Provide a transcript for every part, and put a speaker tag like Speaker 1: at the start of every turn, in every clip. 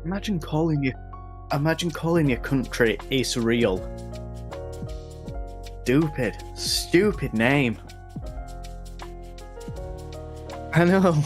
Speaker 1: Imagine calling your country Israel. Stupid name. I know.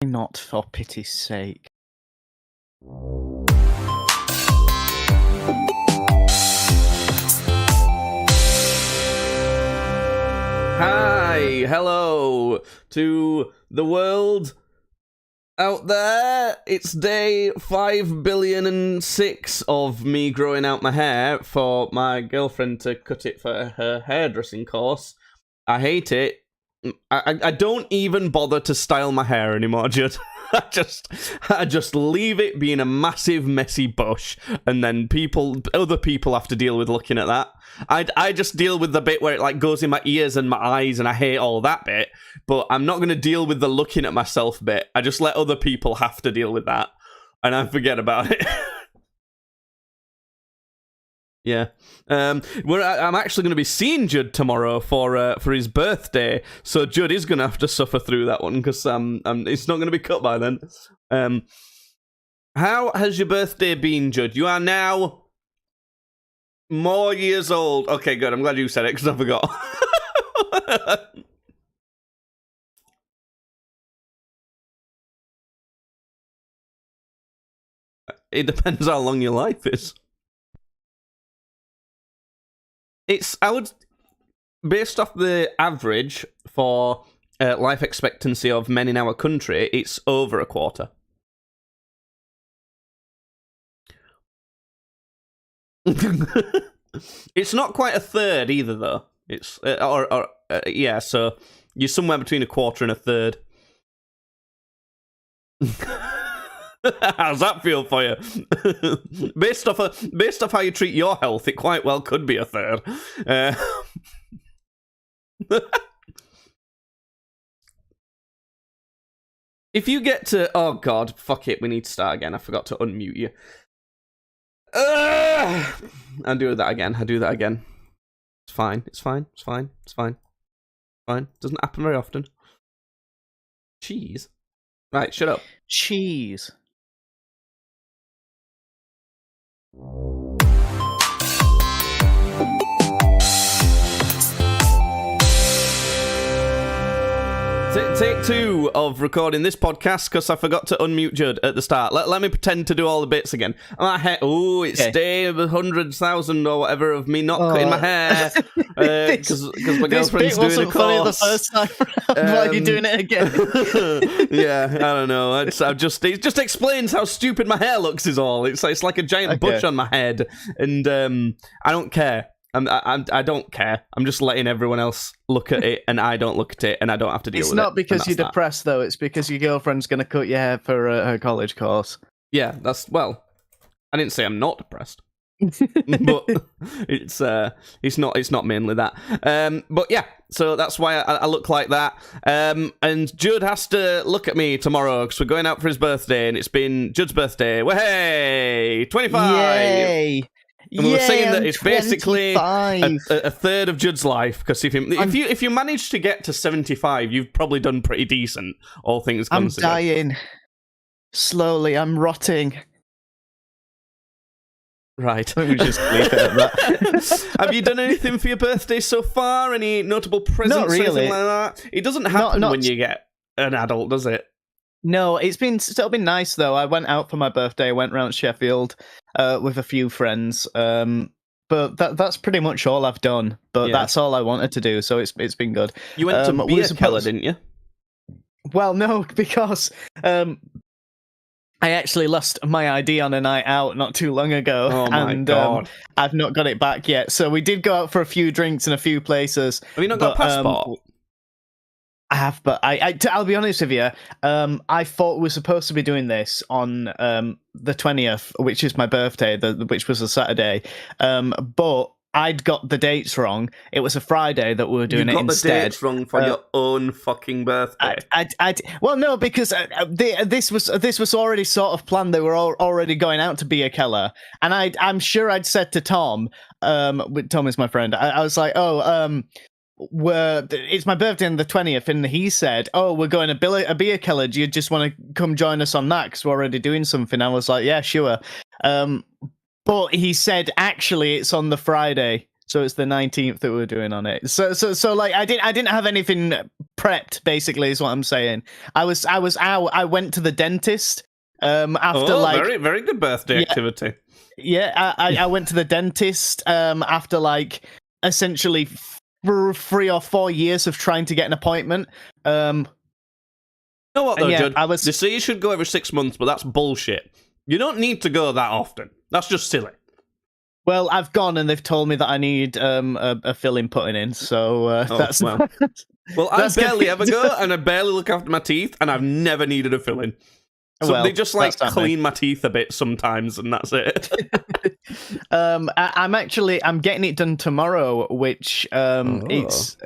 Speaker 1: Not, for pity's sake. Hi, hello to the world out there. It's day 5,000,000,006 of me growing out my hair for my girlfriend to cut it for her hairdressing course. I hate it. I don't even bother to style my hair anymore, Judd. I just leave it being a massive messy bush, and then other people have to deal with looking at that. I just deal with the bit where it like goes in my ears and my eyes, and I hate all that bit. But I'm not going to deal with the looking at myself bit. I just let other people have to deal with that, and I forget about it. Yeah, I'm actually going to be seeing Judd tomorrow for his birthday, so Judd is going to have to suffer through that one because it's not going to be cut by then. How has your birthday been, Judd? You are now more years old. Okay, good. I'm glad you said it because I forgot. It depends how long your life is. Based off the average for life expectancy of men in our country, it's over a quarter. It's not quite a third either, though. It's yeah, so you're somewhere between a quarter and a third. How's that feel for you? based off how you treat your health, it quite well could be a third. If you get to... Oh, God. Fuck it. We need to start again. I forgot to unmute you. I'll do that again. It's fine. It's fine. Doesn't happen very often. Cheese. Right, shut up.
Speaker 2: Cheese.
Speaker 1: Take two of recording this podcast because I forgot to unmute Judd at the start. Let me pretend to do all the bits again. It's
Speaker 2: okay.
Speaker 1: Day 100,000 or whatever of me not cutting my hair because my girlfriend's doing a course.
Speaker 2: Funny the first time around. Why are you doing it again?
Speaker 1: Yeah, I don't know. It just explains how stupid my hair looks. Is all. It's like a giant bush on my head, and I don't care. I don't care. I'm just letting everyone else look at it, and I don't look at it, and I don't have to deal with it.
Speaker 2: It's not because you're depressed, though. It's because your girlfriend's going to cut your hair for her college course.
Speaker 1: Yeah, I didn't say I'm not depressed, but it's not mainly that. But yeah, so that's why I look like that. And Judd has to look at me tomorrow because we're going out for his birthday, and it's been Judd's birthday. Hey, 25!
Speaker 2: Yay!
Speaker 1: And we were saying that it's basically
Speaker 2: a
Speaker 1: third of Judd's life, because if you manage to get to 75, you've probably done pretty decent, all things considered.
Speaker 2: I'm dying. Slowly, I'm rotting.
Speaker 1: Right.
Speaker 2: Let me just leave it at that.
Speaker 1: Have you done anything for your birthday so far? Any notable presents
Speaker 2: Not really.
Speaker 1: or anything like that? It doesn't happen when you get an adult, does it?
Speaker 2: No, still been nice though. I went out for my birthday, went round Sheffield with a few friends. But that's pretty much all I've done. But that's all I wanted to do, so it's been good.
Speaker 1: You went to Beer Keller, didn't you?
Speaker 2: Well, no, because I actually lost my ID on a night out not too long ago.
Speaker 1: Oh my God.
Speaker 2: I've not got it back yet. So we did go out for a few drinks in a few places.
Speaker 1: Have you not got a passport?
Speaker 2: I have, but I'll be honest with you. I thought we were supposed to be doing this on the 20th, which is my birthday, which was a Saturday. But I'd got the dates wrong. It was a Friday that we were doing it instead.
Speaker 1: You got the dates wrong for your own fucking birthday.
Speaker 2: Well, no, because this was already sort of planned. They were already going out to Beer Keller, and I'm sure I'd said to Tom, Tom is my friend. I was like, it's my birthday on the 20th, and he said, we're going to a Beer Keller, do you just want to come join us on that because we're already doing something? I was like, yeah, sure. But he said actually it's on the Friday, so it's the 19th that we're doing on it. So like I didn't have anything prepped, basically, is what I'm saying. I was out. I went to the dentist after
Speaker 1: very, very good birthday activity.
Speaker 2: Yeah, I went to the dentist after essentially 3 or 4 years of trying to get an appointment.
Speaker 1: You know what though, Judd?
Speaker 2: They
Speaker 1: say you should go every 6 months, but that's bullshit. You don't need to go that often. That's just silly.
Speaker 2: Well, I've gone and they've told me that I need a filling putting in, so that's...
Speaker 1: Well, I barely ever go, and I barely look after my teeth, and I've never needed a filling. So
Speaker 2: Well,
Speaker 1: they just like
Speaker 2: that's not me.
Speaker 1: clean my teeth a bit sometimes, and that's it.
Speaker 2: I'm getting it done tomorrow, which it's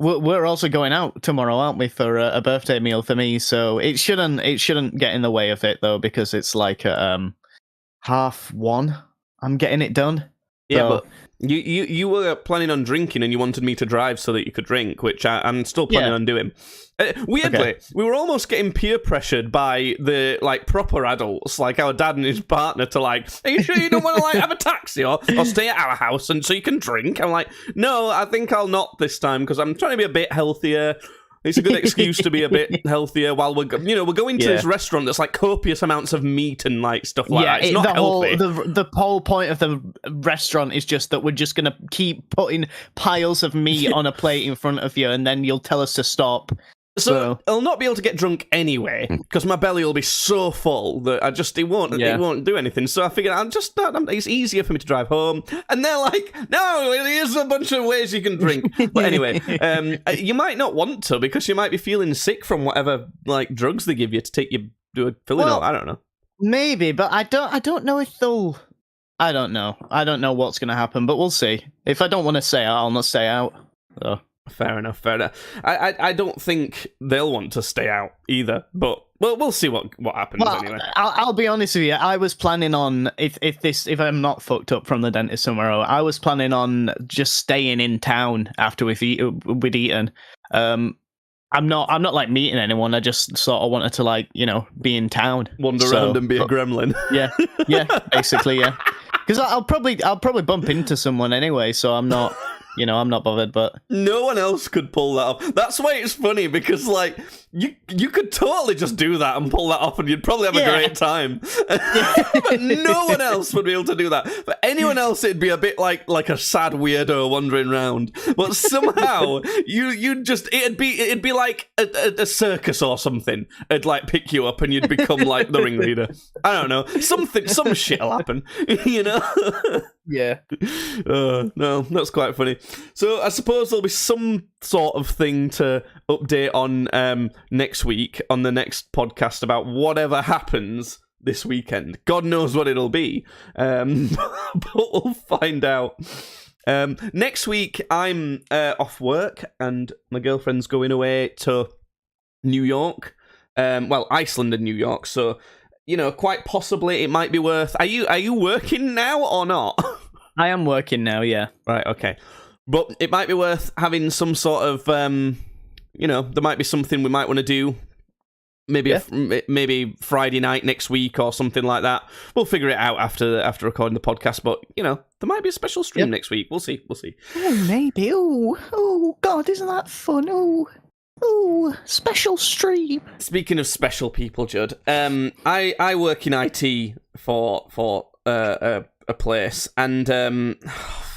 Speaker 2: we're also going out tomorrow, aren't we, for a birthday meal for me? So it shouldn't get in the way of it though, because it's like 1:30. I'm getting it done.
Speaker 1: Yeah,
Speaker 2: So-
Speaker 1: but you were planning on drinking, and you wanted me to drive so that you could drink, which I'm still planning on doing. Weirdly, we were almost getting peer pressured by the like proper adults, like our dad and his partner, to like, are you sure you don't want to like have a taxi or stay at our house and so you can drink? I'm like, no, I think I'll not this time because I'm trying to be a bit healthier. It's a good excuse to be a bit healthier while we're going to this restaurant that's like copious amounts of meat and like stuff like that. It's not healthy.
Speaker 2: The whole point of the restaurant is just that we're just gonna keep putting piles of meat on a plate in front of you, and then you'll tell us to stop.
Speaker 1: So I'll not be able to get drunk anyway because my belly will be so full that it won't do anything. So I figured it's easier for me to drive home. And they're like, no, here's a bunch of ways you can drink. But anyway, you might not want to because you might be feeling sick from whatever like drugs they give you to take you to a filling. I don't know.
Speaker 2: Maybe, but I don't know if they'll. I don't know. I don't know what's going to happen, but we'll see. If I don't want to stay out, I'll not stay out. So.
Speaker 1: Fair enough. I don't think they'll want to stay out either, but we'll see what happens anyway.
Speaker 2: I'll be honest with you. I was planning on if I'm not fucked up from the dentist tomorrow, I was planning on just staying in town after we'd eaten. I'm not like meeting anyone. I just sort of wanted to like be in town,
Speaker 1: wander around and be a gremlin.
Speaker 2: Yeah, basically, yeah. Because I'll probably bump into someone anyway, so I'm not. I'm not bothered, but
Speaker 1: no one else could pull that off. That's why it's funny because, like, you could totally just do that and pull that off, and you'd probably have a great time. But no one else would be able to do that. For anyone else, it'd be a bit like a sad weirdo wandering around. But somehow, it'd be like a circus or something. It'd like pick you up, and you'd become like the ringleader. I don't know, some shit'll happen,
Speaker 2: Yeah.
Speaker 1: No, that's quite funny. So I suppose there'll be some sort of thing to update on next week on the next podcast about whatever happens this weekend. God knows what it'll be. But we'll find out. Next week, I'm off work and my girlfriend's going away to New York. Iceland and New York. So, quite possibly it might be worth... Are you working now or not?
Speaker 2: I am working now, yeah.
Speaker 1: Right, okay. But it might be worth having some sort of, there might be something we might want to do. Maybe maybe Friday night next week or something like that. We'll figure it out after recording the podcast. But, there might be a special stream next week. We'll see.
Speaker 2: Oh, maybe. Oh, God, isn't that fun? Oh, special stream.
Speaker 1: Speaking of special people, Judd, I work in IT for a place, and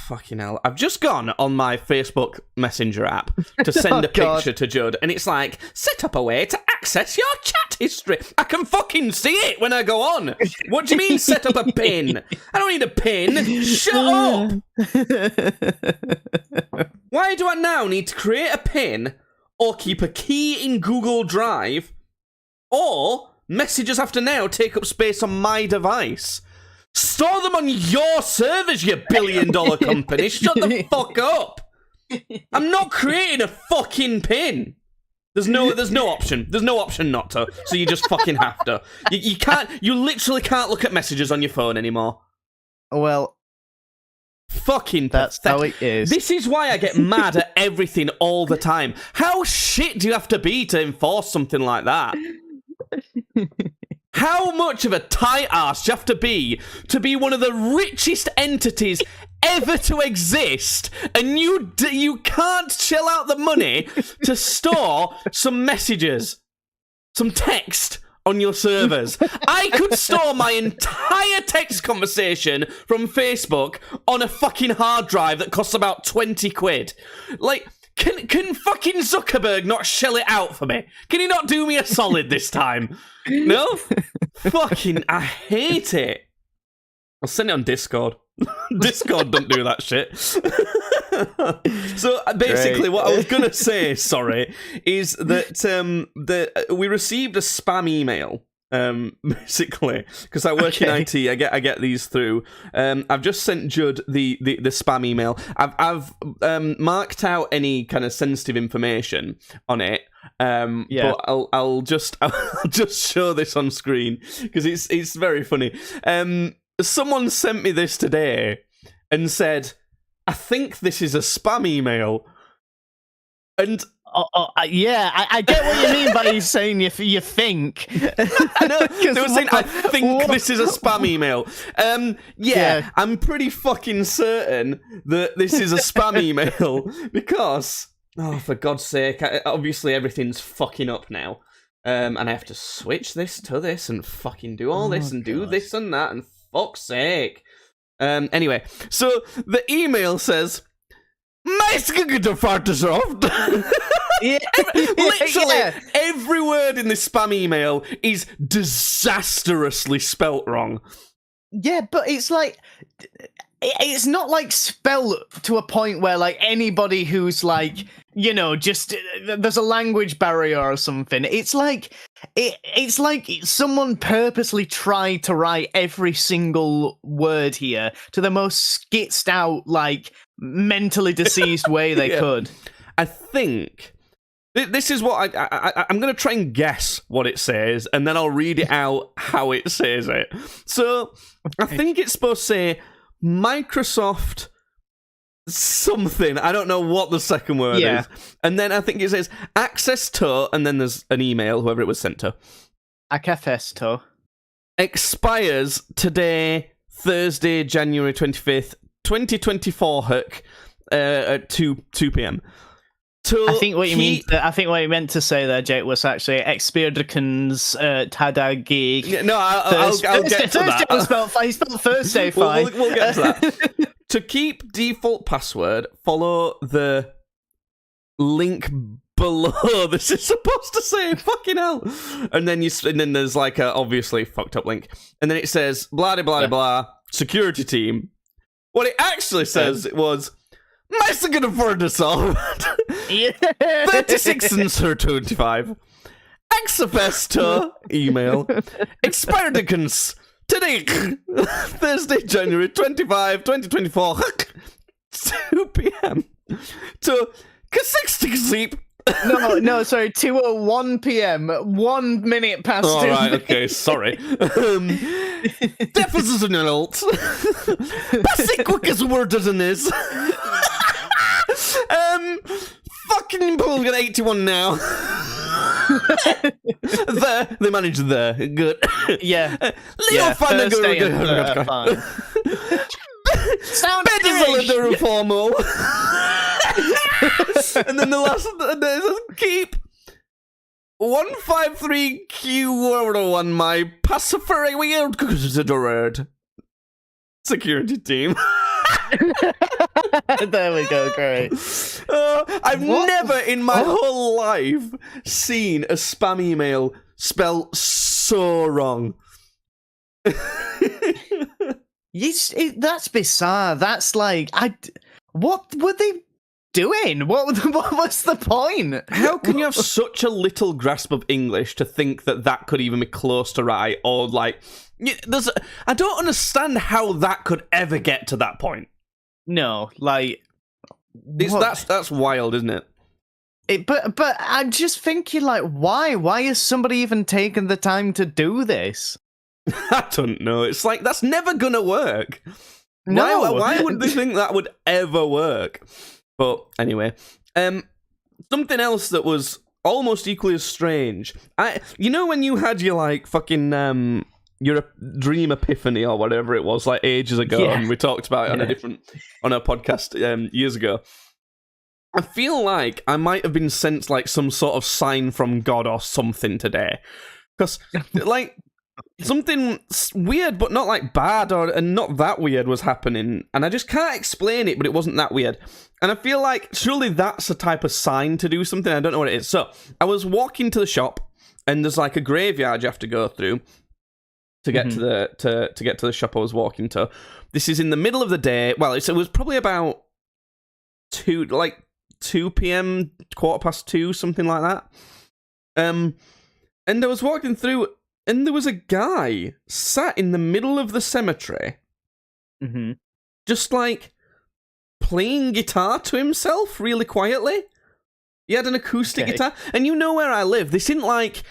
Speaker 1: fucking hell, I've just gone on my Facebook Messenger app to send a picture to Judd, and it's like, set up a way to access your chat history. I can fucking see it when I go on. What do you mean, set up a pin? I don't need a pin. Shut up. Why do I now need to create a pin or keep a key in Google Drive, or messages have to now take up space on my device? Store them on your servers, you billion-dollar company. Shut the fuck up. I'm not creating a fucking pin. There's no option. There's no option not to. So you just fucking have to. You literally can't look at messages on your phone anymore.
Speaker 2: Well,
Speaker 1: fucking
Speaker 2: that's
Speaker 1: pathetic.
Speaker 2: how it is.
Speaker 1: This is why I get mad at everything all the time. How shit do you have to be to enforce something like that? How much of a tight ass do you have to be one of the richest entities ever to exist, and you can't shell out the money to store some messages, some text on your servers? I could store my entire text conversation from Facebook on a fucking hard drive that costs about 20 quid. Like, can fucking Zuckerberg not shell it out for me? Can he not do me a solid this time? No? Fucking, I hate it. I'll send it on Discord. Discord don't do that shit. So basically, what I was gonna say, sorry, is that we received a spam email. Basically, because I work in IT, I get these through. I've just sent Judd the spam email. I've marked out any kind of sensitive information on it. But I'll just show this on screen because it's very funny. Someone sent me this today and said, "I think this is a spam email," and.
Speaker 2: Yeah, I get what you mean by you saying you think.
Speaker 1: I know, they were saying, I think this is a spam email. Yeah, I'm pretty fucking certain that this is a spam email because, oh, for God's sake, obviously everything's fucking up now. And I have to switch this to this and fucking do all this and do this and that, and fuck's sake. Anyway, so the email says, Literally, every word in this spam email is disastrously spelt wrong.
Speaker 2: Yeah, but it's like, it's not like spelled to a point where like anybody who's like, you know, just there's a language barrier or something. It's like it's like someone purposely tried to write every single word here to the most skitzed out, like mentally diseased way they could.
Speaker 1: I think this is what I'm going to try and guess what it says, and then I'll read it out how it says it. So I think it's supposed to say Microsoft something. I don't know what the second word is. And then I think it says access to, and then there's an email, whoever it was sent to.
Speaker 2: Access to.
Speaker 1: Expires today, Thursday, January 25th, 2024, Hook, at 2 p.m.
Speaker 2: I think what you meant to say there, Jake, was actually Experdicans Tadagig.
Speaker 1: No, I'll get to that.
Speaker 2: He spelled Thursday fine.
Speaker 1: We'll get to that. To keep default password, follow the link below. This is supposed to say fucking hell. And then there's like a obviously fucked up link. And then it says blah blah blah security team. What it actually says it was Mexican further solved. 36 and 25. XFS email. Experdicans. Today, Thursday, January 25, 2024, 2 p.m. to Kasixtic sleep.
Speaker 2: No, sorry, 2:01 p.m. 1 minute past 2.
Speaker 1: All right, okay, sorry. Deficits and alt. Basic quickest word than this. Fucking Paul got 81 now. They managed there. Good.
Speaker 2: Yeah.
Speaker 1: Leo fine.
Speaker 2: Sound
Speaker 1: better formal. And then the last is keep 153Q1 my pacifier weird considered security team.
Speaker 2: There we go, great.
Speaker 1: I've never in my whole life seen a spam email spelled so wrong.
Speaker 2: That's bizarre. That's like, what were they doing? What was the point?
Speaker 1: How can you have such a little grasp of English to think that could even be close to right? Or like, I don't understand how that could ever get to that point.
Speaker 2: No, like
Speaker 1: that's wild, isn't it?
Speaker 2: But I'm just thinking, like, why has somebody even taken the time to do this?
Speaker 1: I don't know. It's like that's never gonna work.
Speaker 2: No,
Speaker 1: why would they think that would ever work? But anyway, something else that was almost equally as strange. You know when you had your like fucking your dream epiphany or whatever it was, like ages ago, and we talked about it on a podcast years ago. I feel like I might have been sent like some sort of sign from God or something today, because like something weird, but not like bad and not that weird was happening, and I just can't explain it, but it wasn't that weird. And I feel like surely that's a type of sign to do something. I don't know what it is. So I was walking to the shop, and there's like a graveyard you have to go through. to get to the shop I was walking to. This is in the middle of the day. Well, it was probably about 2 p.m., 2:15, something like that. And I was walking through, and there was a guy sat in the middle of the cemetery, just like playing guitar to himself really quietly. He had an acoustic guitar, and you know where I live. This isn't like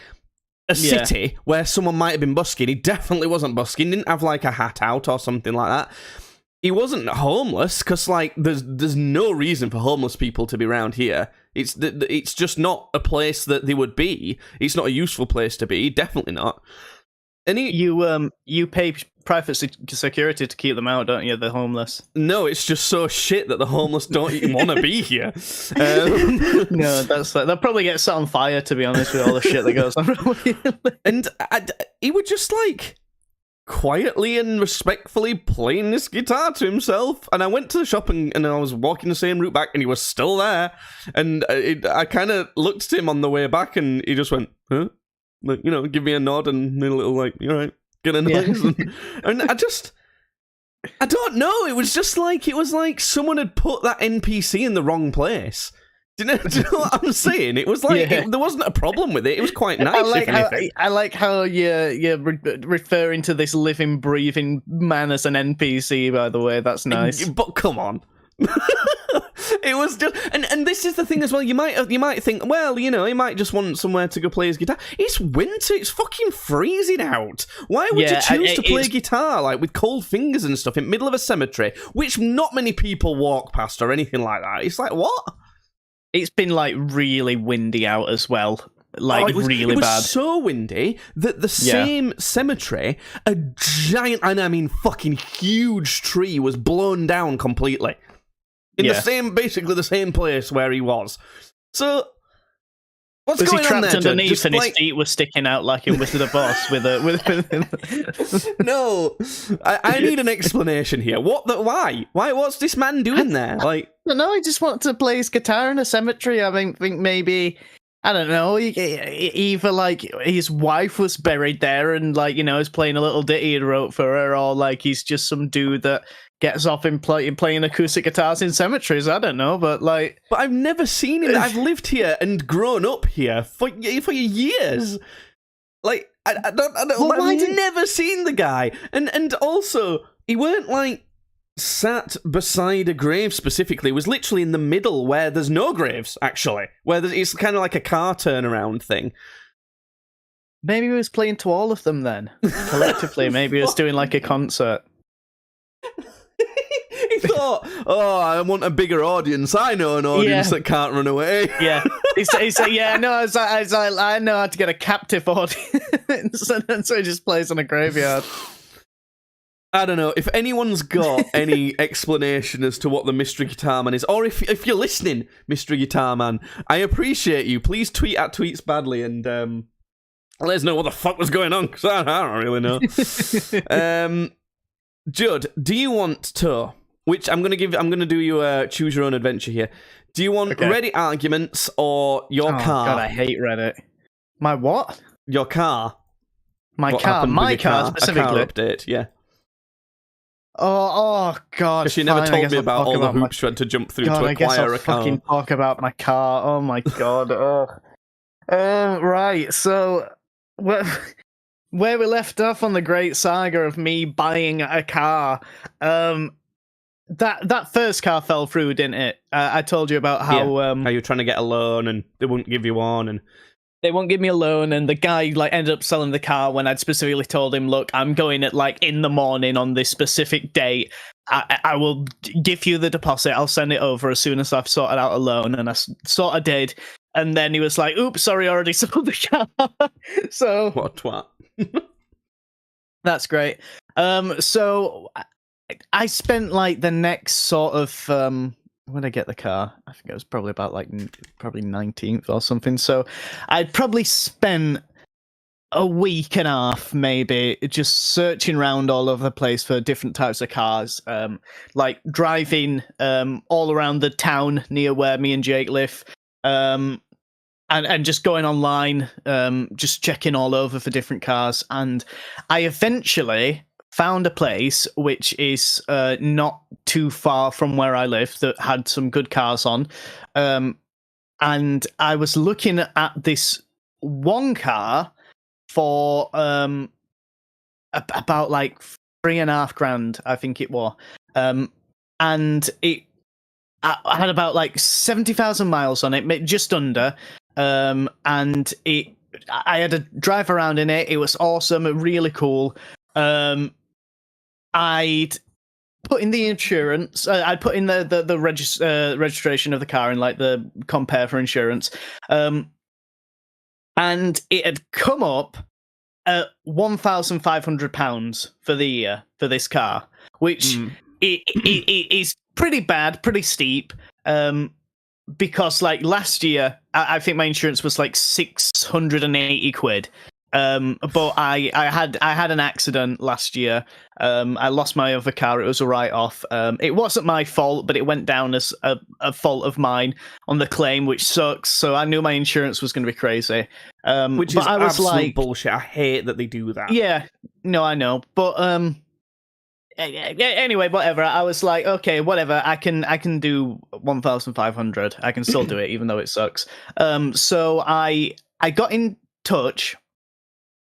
Speaker 1: a city where someone might have been busking. He definitely wasn't busking. Didn't have like a hat out or something like that. He wasn't homeless, because like there's no reason for homeless people to be around here. It's just not a place that they would be. It's not a useful place to be. Definitely not. And
Speaker 2: you pay private security to keep them out, don't you? The homeless.
Speaker 1: No, it's just so shit that the homeless don't even want to be here.
Speaker 2: No, they'll probably get set on fire, to be honest, with all the shit that goes on.
Speaker 1: And he would just like quietly and respectfully playing this guitar to himself, and I went to the shop and I was walking the same route back, and he was still there, and I kind of looked at him on the way back, and he just went, huh? Like, you know, give me a nod and a little like, all right, get a noise. And I don't know, it was like someone had put that NPC in the wrong place. Do you know what I'm saying? It was like there wasn't a problem with it. It was quite nice.
Speaker 2: I like how you're referring to this living, breathing man as an NPC. By the way, that's nice.
Speaker 1: But come on, it was just, and this is the thing as well. You might think, well, you know, he might just want somewhere to go play his guitar. It's winter. It's fucking freezing out. Why would you choose to play guitar like with cold fingers and stuff in the middle of a cemetery, which not many people walk past or anything like that? It's like, what?
Speaker 2: It's been like really windy out as well. Like
Speaker 1: it was
Speaker 2: bad.
Speaker 1: So windy that the same cemetery, a giant, and I mean fucking huge tree was blown down completely. In basically the same place where he was. So what's going on there?
Speaker 2: Was he trapped underneath and his feet were sticking out like in Wizard of Oz with
Speaker 1: No, I need an explanation here. Why? What's this man doing there? Like,
Speaker 2: I don't know. He just wanted to play his guitar in a cemetery. I think maybe, I don't know. Either like his wife was buried there and like, you know, is playing a little ditty he wrote for her, or like he's just some dude that gets off in playing acoustic guitars in cemeteries. I don't know, but
Speaker 1: I've never seen him. I've lived here and grown up here for years. Like, I don't. Well, I've never seen the guy, and also he weren't like sat beside a grave specifically. It was literally in the middle where there's no graves, actually, where it's kind of like a car turnaround thing.
Speaker 2: Maybe he was playing to all of them then, collectively. Maybe he was doing like a concert.
Speaker 1: He thought, oh, I want a bigger audience. I know an audience that can't run away.
Speaker 2: Yeah. He said, yeah, no, I know how to get a captive audience. And so he just plays on a graveyard.
Speaker 1: I don't know. If anyone's got any explanation as to what the Mystery Guitar Man is, or if you're listening, Mystery Guitar Man, I appreciate you. Please tweet at Tweets Badly and let us know what the fuck was going on, because I don't really know. Judd, do you want to... Which I'm gonna do you a choose your own adventure here. Do you want Reddit arguments or your car?
Speaker 2: God, I hate Reddit. My what?
Speaker 1: Your car.
Speaker 2: My car specifically.
Speaker 1: A car update, yeah.
Speaker 2: Oh God!
Speaker 1: Because you never told me about all the hoops you had to jump through to acquire a car. I guess I'll
Speaker 2: fucking talk about my car. Oh my God! Right. So, where we left off on the great saga of me buying a car, that first car fell through, didn't it? I told you about how
Speaker 1: how you were trying to get a loan and they wouldn't give you one, and
Speaker 2: they won't give me a loan, and the guy like ended up selling the car when I'd specifically told him, look, I'm going at like in the morning on this specific date. I will give you the deposit. I'll send it over as soon as I've sorted out a loan, and I sort of did. And then he was like, oops, sorry, I already sold the car. So
Speaker 1: what a twat.
Speaker 2: That's great. So I spent like the next sort of when I get the car, I think it was probably about like probably 19th or something. So I'd probably spent a week and a half maybe just searching around all over the place for different types of cars, like driving all around the town near where me and Jake live. and just going online, just checking all over for different cars, and I eventually found a place which is not too far from where I live that had some good cars on, and I was looking at this one car for about like $3,500, I think it was, and I had about like 70,000 miles on it, just under, and I had a drive around in it. It was awesome, really cool. I'd put in the insurance. I'd put in the registration of the car and like the compare for insurance. And it had come up at £1,500 for the year for this car, which it is pretty bad, pretty steep. Because like last year, I think my insurance was like 680 quid. But I had an accident last year. I lost my other car. It was a write-off. It wasn't my fault, but it went down as a fault of mine on the claim, which sucks. So I knew my insurance was going to be crazy.
Speaker 1: Which is absolute bullshit. I hate that they do that.
Speaker 2: Yeah, no, I know. But anyway, whatever. I was like, okay, whatever. I can do 1,500. I can still do it, even though it sucks. So I got in touch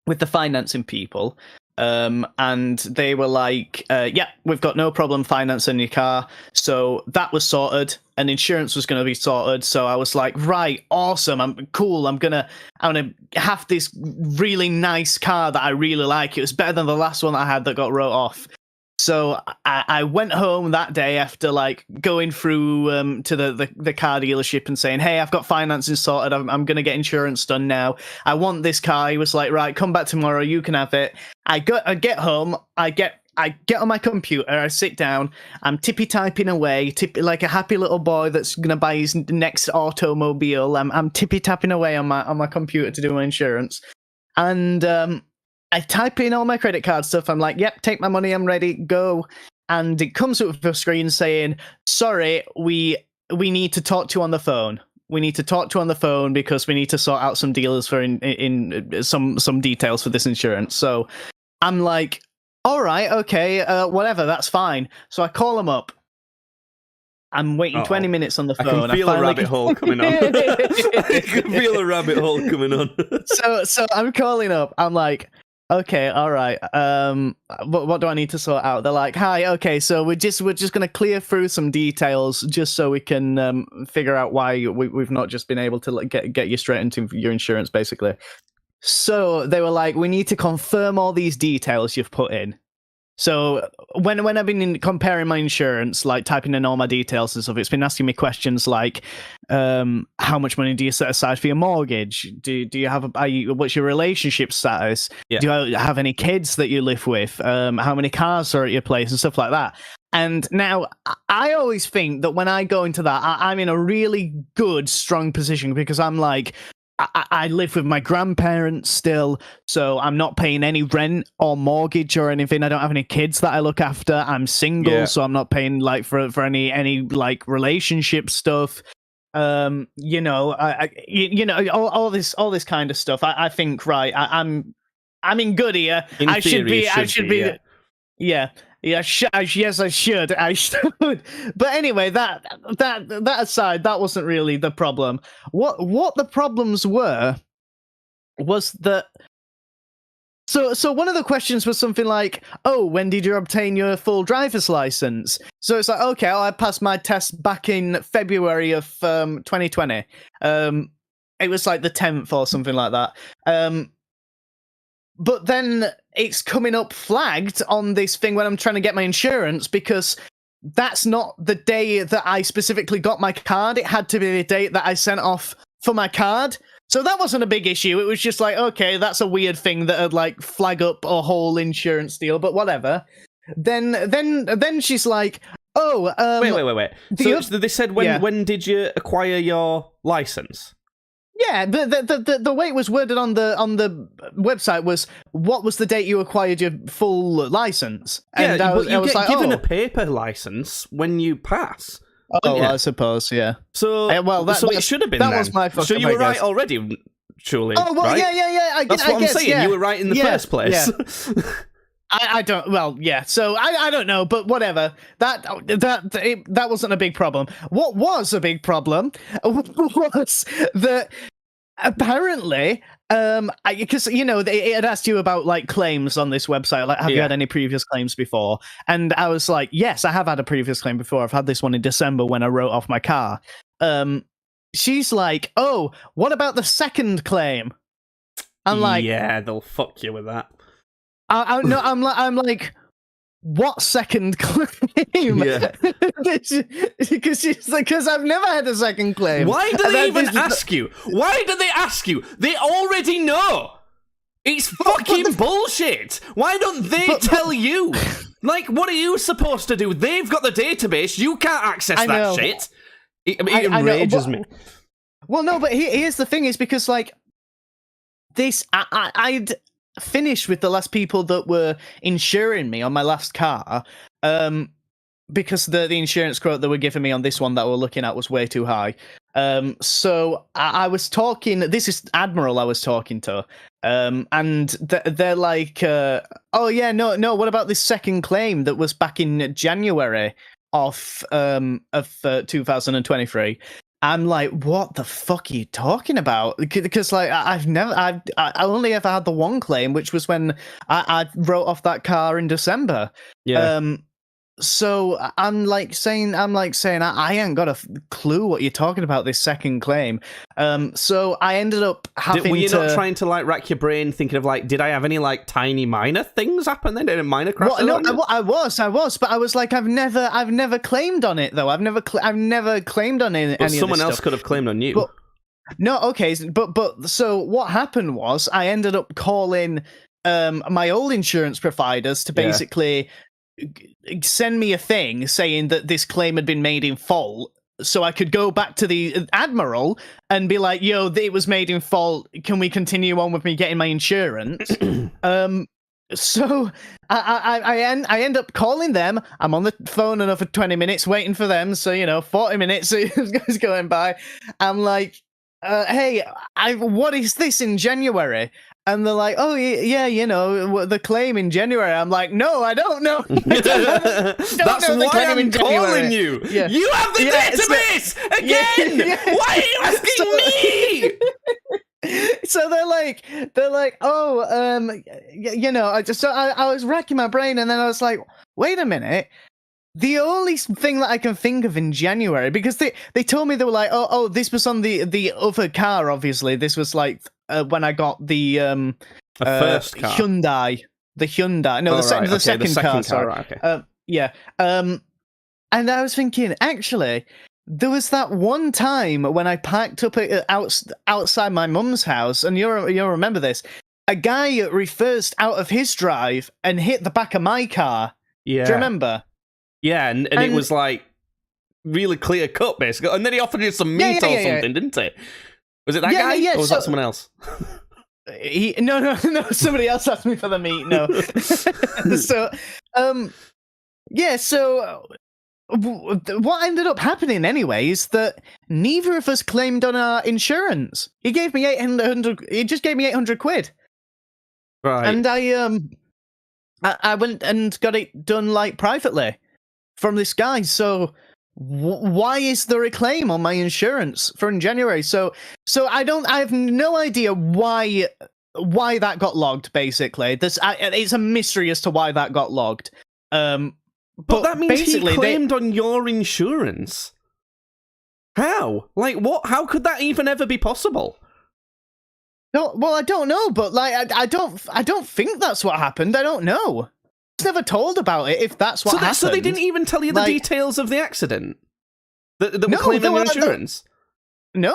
Speaker 2: with the financing people, and they were like, yeah, we've got no problem financing your car. So that was sorted, and insurance was going to be sorted. So I was like, right, awesome, I'm cool. I'm gonna have this really nice car that I really like. It was better than the last one I had that got wrote off. So I went home that day after like going through to the car dealership and saying, hey, I've got financing sorted. I'm going to get insurance done now. I want this car. He was like, right, come back tomorrow. You can have it. I get home. I get on my computer. I sit down. I'm tippy typing away, like a happy little boy that's going to buy his next automobile. I'm tippy tapping away on my computer to do my insurance. And I type in all my credit card stuff. I'm like, yep, take my money. I'm ready. Go. And it comes up with a screen saying, sorry, we need to talk to you on the phone. We need to talk to you on the phone because we need to sort out some deals for in some details for this insurance. So I'm like, all right, okay, whatever, that's fine. So I call them up. I'm waiting 20 minutes on the phone.
Speaker 1: I can feel a rabbit hole coming on. I can feel a rabbit hole coming on.
Speaker 2: So I'm calling up. I'm like, okay, all right. What do I need to sort out? They're like, hi, okay, so we're just going to clear through some details just so we can figure out why we've not just been able to like, get you straight into your insurance, basically. So they were like, we need to confirm all these details you've put in. So when I've been comparing my insurance, like typing in all my details and stuff, it's been asking me questions like, how much money do you set aside for your mortgage? Do you have what's your relationship status? Yeah. Do you have any kids that you live with? How many cars are at your place and stuff like that? And now I always think that when I go into that, I'm in a really good, strong position because I'm like, I live with my grandparents still, so I'm not paying any rent or mortgage or anything. I don't have any kids that I look after. I'm single, so I'm not paying like for any like relationship stuff. All this kind of stuff. I think right. I'm in good here. I should be. Yeah. Yes, I should. I should. But anyway, that aside, that wasn't really the problem. What the problems was that. So one of the questions was something like, "Oh, when did you obtain your full driver's license?" So it's like, okay, I passed my test back in February of 2020. It was like the 10th or something like that. But then it's coming up flagged on this thing when I'm trying to get my insurance because that's not the day that I specifically got my card. It had to be the date that I sent off for my card. So that wasn't a big issue. It was just like, okay, that's a weird thing that would like flag up a whole insurance deal, but whatever. Then she's like, oh,
Speaker 1: wait. So they said when did you acquire your license?
Speaker 2: Yeah, the way it was worded on the website was, what was the date you acquired your full license?
Speaker 1: And I was like, given a paper license when you pass.
Speaker 2: Oh,
Speaker 1: wouldn't you?
Speaker 2: I suppose, yeah.
Speaker 1: So, so it should have been.
Speaker 2: That
Speaker 1: then.
Speaker 2: was my fuck
Speaker 1: So
Speaker 2: up,
Speaker 1: you
Speaker 2: I
Speaker 1: were right
Speaker 2: guess.
Speaker 1: already, surely.
Speaker 2: Oh well,
Speaker 1: right?
Speaker 2: yeah.
Speaker 1: That's what I'm saying.
Speaker 2: Yeah.
Speaker 1: You were right in the first place.
Speaker 2: Yeah. I don't. Well, yeah. So I don't know, but whatever. That wasn't a big problem. What was a big problem was that apparently, because it had asked you about like claims on this website. Like, have you had any previous claims before? And I was like, yes, I have had a previous claim before. I've had this one in December when I wrote off my car. She's like, oh, what about the second claim? I'm like,
Speaker 1: yeah, they'll fuck you with that.
Speaker 2: I'm like, what second claim?
Speaker 1: Yeah.
Speaker 2: Because I've never had a second claim.
Speaker 1: Why do they even ask you? Why do they ask you? They already know. It's fucking bullshit. Why don't they tell you? Like, what are you supposed to do? They've got the database. You can't access that shit. It enrages me.
Speaker 2: Well, no, but here's the thing: is because like this, I'd finished with the last people that were insuring me on my last car, because the insurance quote they were giving me on this one that we're looking at was way too high. So I was talking. This is Admiral I was talking to, and they're like, "Oh yeah, no. What about this second claim that was back in January of 2023?" I'm like, what the fuck are you talking about? Because like I only ever had the one claim, which was when I wrote off that car in December.
Speaker 1: Yeah.
Speaker 2: So I'm like saying I ain't got a clue what you're talking about, this second claim. So I ended up having
Speaker 1: Were you not trying to like rack your brain thinking of like, did I have any like tiny minor things happen then? Did a minor crash?
Speaker 2: Well, no, I was, but I was like, I've never claimed on it though. I've never claimed on any.
Speaker 1: But someone
Speaker 2: of this
Speaker 1: else
Speaker 2: stuff.
Speaker 1: could have claimed on you.
Speaker 2: But, no, okay, but so what happened was I ended up calling my old insurance providers to basically send me a thing saying that this claim had been made in fault, so I could go back to the Admiral and be like, yo, it was made in fault, can we continue on with me getting my insurance? So I end up calling them. I'm on the phone another 20 minutes waiting for them, so 40 minutes is going by. I'm like, hey, what is this in January? And they're like, oh, yeah, the claim in January. I'm like, no, I don't know.
Speaker 1: That's why I'm calling you. Yeah. You have the database! Again! Why are you asking me?
Speaker 2: So they're like, oh, I was racking my brain, and then I was like, wait a minute. The only thing that I can think of in January, because they told me, they were like, oh, this was on the other car, obviously. This was like when I got the
Speaker 1: first car.
Speaker 2: Hyundai. The Hyundai. No, the second car. Sorry.
Speaker 1: Right, okay.
Speaker 2: Yeah. And I was thinking, actually, there was that one time when I parked up outside my mum's house, and you'll remember this. A guy reversed out of his drive and hit the back of my car.
Speaker 1: Yeah.
Speaker 2: Do you remember?
Speaker 1: Yeah, and it was like really clear cut, basically. And then he offered you some meat or something, didn't he? Was it that guy?
Speaker 2: Yeah,
Speaker 1: or was that someone else?
Speaker 2: No, somebody else asked me for the meat. No. So, so what ended up happening anyway is that neither of us claimed on our insurance. He gave me 800. He just gave me 800 quid.
Speaker 1: Right.
Speaker 2: And I went and got it done like privately from this guy. So why is there a claim on my insurance for in January? So I have no idea why that got logged. Basically, it's a mystery as to why that got logged.
Speaker 1: But that means he claimed on your insurance. How? Like what? How could that even ever be possible?
Speaker 2: No, well, I don't know, but like I don't think that's what happened. I don't know. I was never told about it. If that's what happened,
Speaker 1: so they didn't even tell you the details of the accident that were claimed on your insurance.
Speaker 2: No,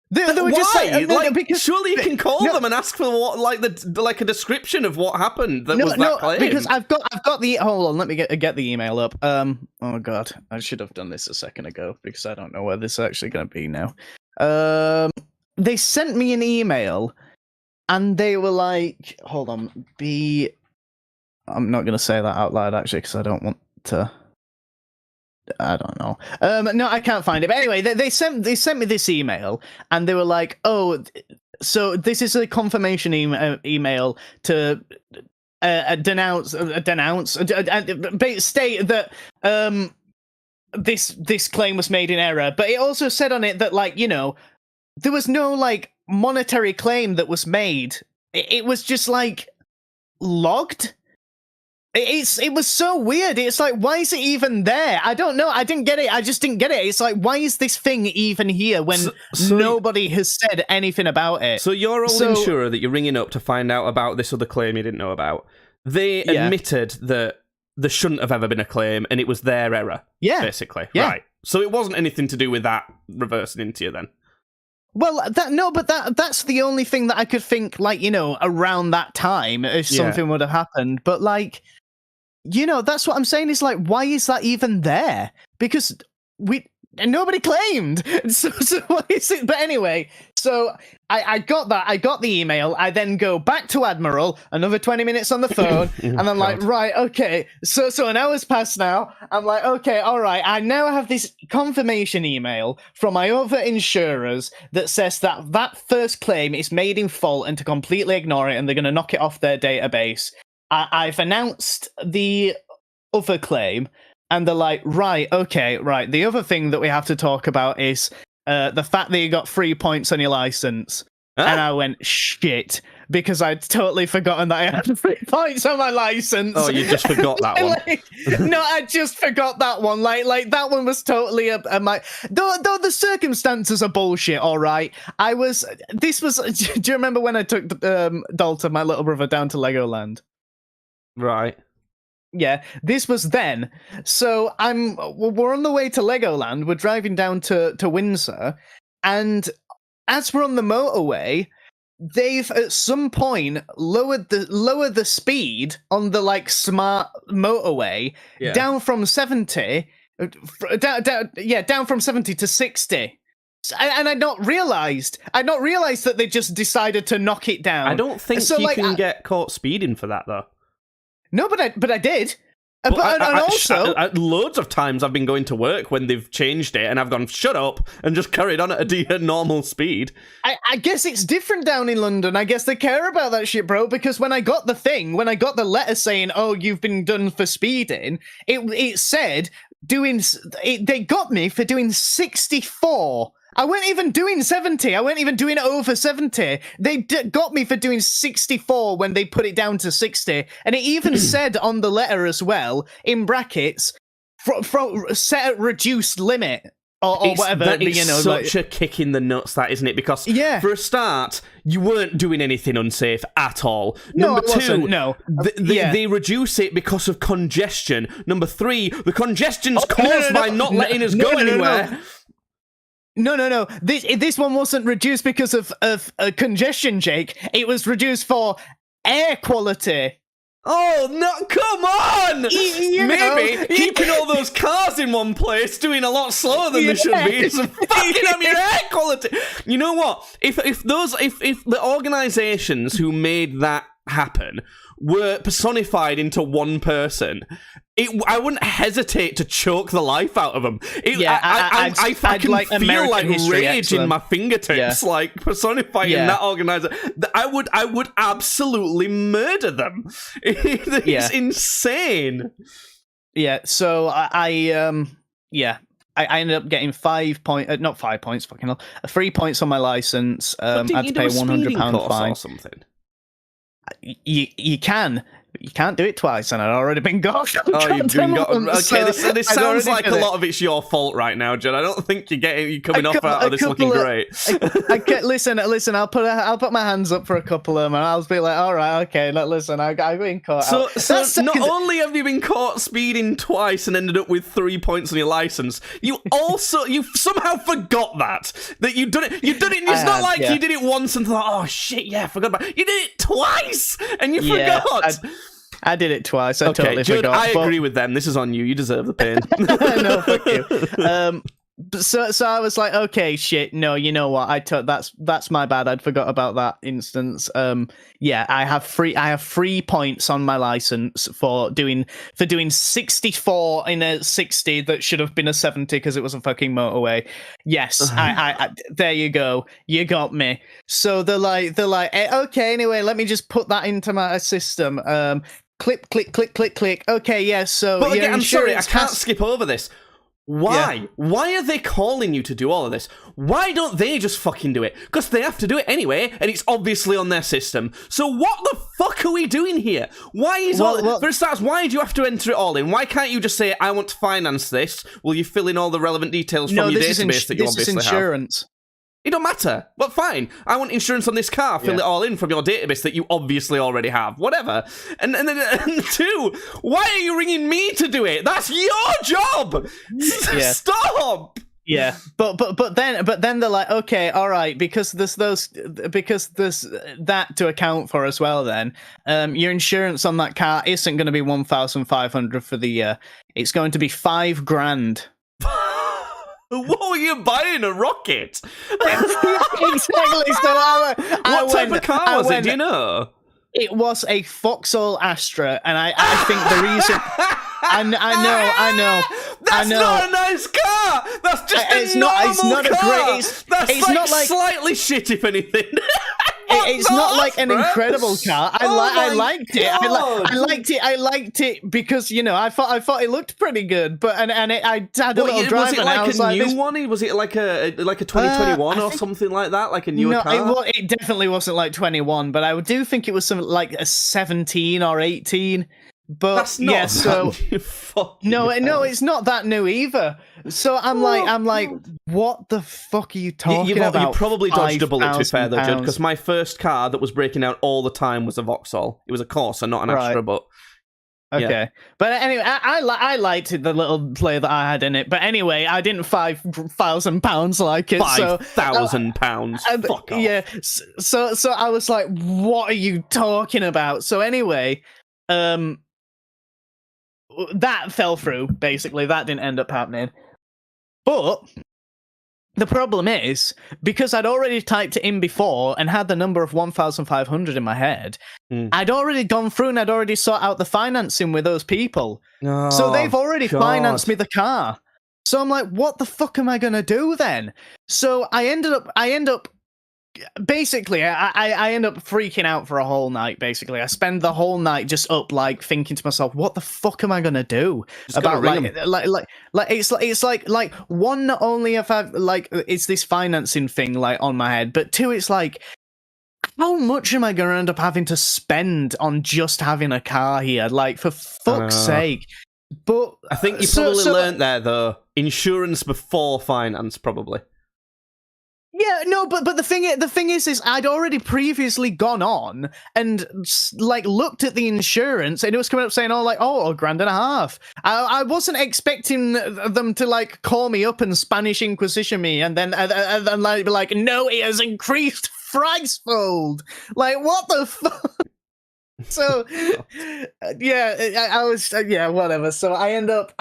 Speaker 2: they were just saying,
Speaker 1: because surely you can call them and ask for what, like a description of what happened. That claim.
Speaker 2: Because I've got the. Hold on, let me get the email up. Oh god, I should have done this a second ago because I don't know where this is actually going to be now. They sent me an email, and they were like, "Hold on, I'm not going to say that out loud actually because I don't want to. I don't know. No, I can't find it. But anyway, they sent me this email, and they were like, "Oh, so this is a confirmation email to denounce, state that this claim was made in error." But it also said on it that, like, you know, there was no like monetary claim that was made. It was just like logged. It was so weird. It's like, why is it even there? I don't know. I didn't get it. I just didn't get it. It's like, why is this thing even here when nobody has said anything about it?
Speaker 1: So your old insurer that you're ringing up to find out about this other claim you didn't know about, they admitted that there shouldn't have ever been a claim and it was their error, basically.
Speaker 2: Yeah.
Speaker 1: Right. So it wasn't anything to do with that reversing into you then?
Speaker 2: Well, that's the only thing that I could think, like, you know, around that time, if something would have happened. But, like, you know, that's what I'm saying is, like, why is that even there? Because nobody claimed. So what is it? But anyway, so I got that. I got the email. I then go back to Admiral, another 20 minutes on the phone, and I'm like, right, okay. So an hour's passed now. I'm like, okay, all right. I now have this confirmation email from my other insurers that says that first claim is made in full and to completely ignore it, and they're going to knock it off their database. I've announced the other claim, and they're like, right, okay, right. The other thing that we have to talk about is the fact that you got 3 points on your license. Huh? And I went, shit, because I'd totally forgotten that I had 3 points on my license.
Speaker 1: Oh, you just forgot that one.
Speaker 2: No, I just forgot that one. Like that one was totally though the circumstances are bullshit, all right. Do you remember when I took Dalton, my little brother, down to Legoland?
Speaker 1: Right.
Speaker 2: Yeah, this was then. So we're on the way to Legoland. We're driving down to Windsor, and as we're on the motorway, they've at some point lowered the speed on the like smart motorway down from 70, down from 70 to 60. And I'd not realised that they just decided to knock it down.
Speaker 1: I don't think you can get caught speeding for that though.
Speaker 2: No, but I did. And also,
Speaker 1: loads of times I've been going to work when they've changed it, and I've gone, shut up, and just carried on at a normal speed.
Speaker 2: I guess it's different down in London. I guess they care about that shit, bro, because when I got the letter saying, oh, you've been done for speeding, it said, they got me for doing 64. I weren't even doing 70. I weren't even doing over 70. They got me for doing 64 when they put it down to 60. And it even said on the letter as well, in brackets, set at reduced limit. Or whatever.
Speaker 1: It's such a kick in the nuts, that, isn't it? Because for a start, you weren't doing anything unsafe at all. Number two, they reduce it because of congestion. Number three, the congestion's caused by not letting us go anywhere.
Speaker 2: No. This one wasn't reduced because of congestion, Jake. It was reduced for air quality.
Speaker 1: Oh, no, come on! Maybe keeping all those cars in one place doing a lot slower than they should be is fucking up your air quality. You know what? If the organisations who made that happen were personified into one person, I wouldn't hesitate to choke the life out of them. I fucking feel like rage in my fingertips, like personifying that organisation. I would absolutely murder them. It's insane.
Speaker 2: Yeah. So I ended up getting 5 points, not 5 points, fucking hell, 3 points on my license. I had to pay £100 fine
Speaker 1: or something.
Speaker 2: You can't do it twice, and I'd already been got.
Speaker 1: Oh, you've been got. Okay, this sounds like a lot of it's your fault right now, John. I don't think you're coming off out of this looking great.
Speaker 2: Listen. I'll put my hands up for a couple of them, and I'll be like, all right, okay. Listen, I've been caught.
Speaker 1: So not only have you been caught speeding twice and ended up with 3 points on your license, you've somehow forgot that you've done it. You've done it. It's not like you did it once and thought, oh shit, yeah, I forgot about it. You did it twice, and you forgot.
Speaker 2: I did it twice. I totally
Speaker 1: Jude,
Speaker 2: forgot.
Speaker 1: I agree with them. This is on you. You deserve the pain.
Speaker 2: No, fuck you. So I was like, okay, shit, no, you know what? That's my bad. I'd forgot about that instance. Yeah, I have 3 points on my license for doing 64 in a 60 that should have been a 70 because it was a fucking motorway. Yes, I there you go. You got me. So they're like, okay, anyway, let me just put that into my system. Click, click, click, click, click. Okay, yeah. So,
Speaker 1: but again, I'm sorry, I can't
Speaker 2: has-
Speaker 1: skip over this. Why? Yeah. Why are they calling you to do all of this? Why don't they just fucking do it? Because they have to do it anyway, and it's obviously on their system. So what the fuck are we doing here? Why is for starters, why do you have to enter it all in? Why can't you just say, I want to finance this? Will you fill in all the relevant details from your database that you obviously have?
Speaker 2: This is insurance.
Speaker 1: It don't matter. Well, fine. I want insurance on this car. Fill it all in from your database that you obviously already have. Whatever. And two, why are you ringing me to do it? That's your job. Yeah. Stop.
Speaker 2: Yeah, but then they're like, okay, all right, because there's that to account for as well. Then, your insurance on that car isn't going to be 1,500 for the year. It's going to be $5,000.
Speaker 1: What were you buying? A rocket?
Speaker 2: Exactly. So
Speaker 1: what type of car was it? Do you know?
Speaker 2: It was a Vauxhall Astra, and I think the reason I know
Speaker 1: that's not a nice car. That's just
Speaker 2: it's not
Speaker 1: car.
Speaker 2: A great.
Speaker 1: It's not like slightly shit, if anything.
Speaker 2: It's not like an incredible car. I liked it. I liked it because I thought it looked pretty good. But I had a little drive.
Speaker 1: Was it like a new one? Was it like a 2021 or something like that? Like a newer car?
Speaker 2: No, it definitely wasn't like 21. But I do think it was something like a 17 or 18. But
Speaker 1: that's not
Speaker 2: so no, it's not that new either. So I'm like, what the fuck are you talking about?
Speaker 1: You probably dodged a bullet, to be fair, though, Judd, because my first car that was breaking out all the time was a Vauxhall. It was a Corsa, not an Astra, but...
Speaker 2: Okay, yeah. But anyway, I liked the little play that I had in it. But anyway, I didn't £5,000 like it.
Speaker 1: £5,000. Fuck off.
Speaker 2: Yeah. So I was like, what are you talking about? So anyway, that fell through. Basically, that didn't end up happening. But the problem is, because I'd already typed it in before and had the number of 1,500 in my head, I'd already gone through and I'd already sought out the financing with those people. So they've already financed me the car. So I'm like, what the fuck am I going to do then? So I end up basically, I end up freaking out for a whole night. Basically, I spend the whole night just up, like thinking to myself, "What the fuck am I gonna do about it's like one, not only if I've it's this financing thing like on my head, but two, it's like, how much am I gonna end up having to spend on just having a car here? Like, for fuck's sake." But
Speaker 1: I think you probably learned there though, insurance before finance, probably.
Speaker 2: Yeah, no, but the thing is I'd already previously gone on and looked at the insurance, and it was coming up saying, $1,500. I wasn't expecting them to call me up and Spanish Inquisition me, and then be like, no, it has increased thricefold. Like, what the fuck? So yeah, I was whatever. So I end up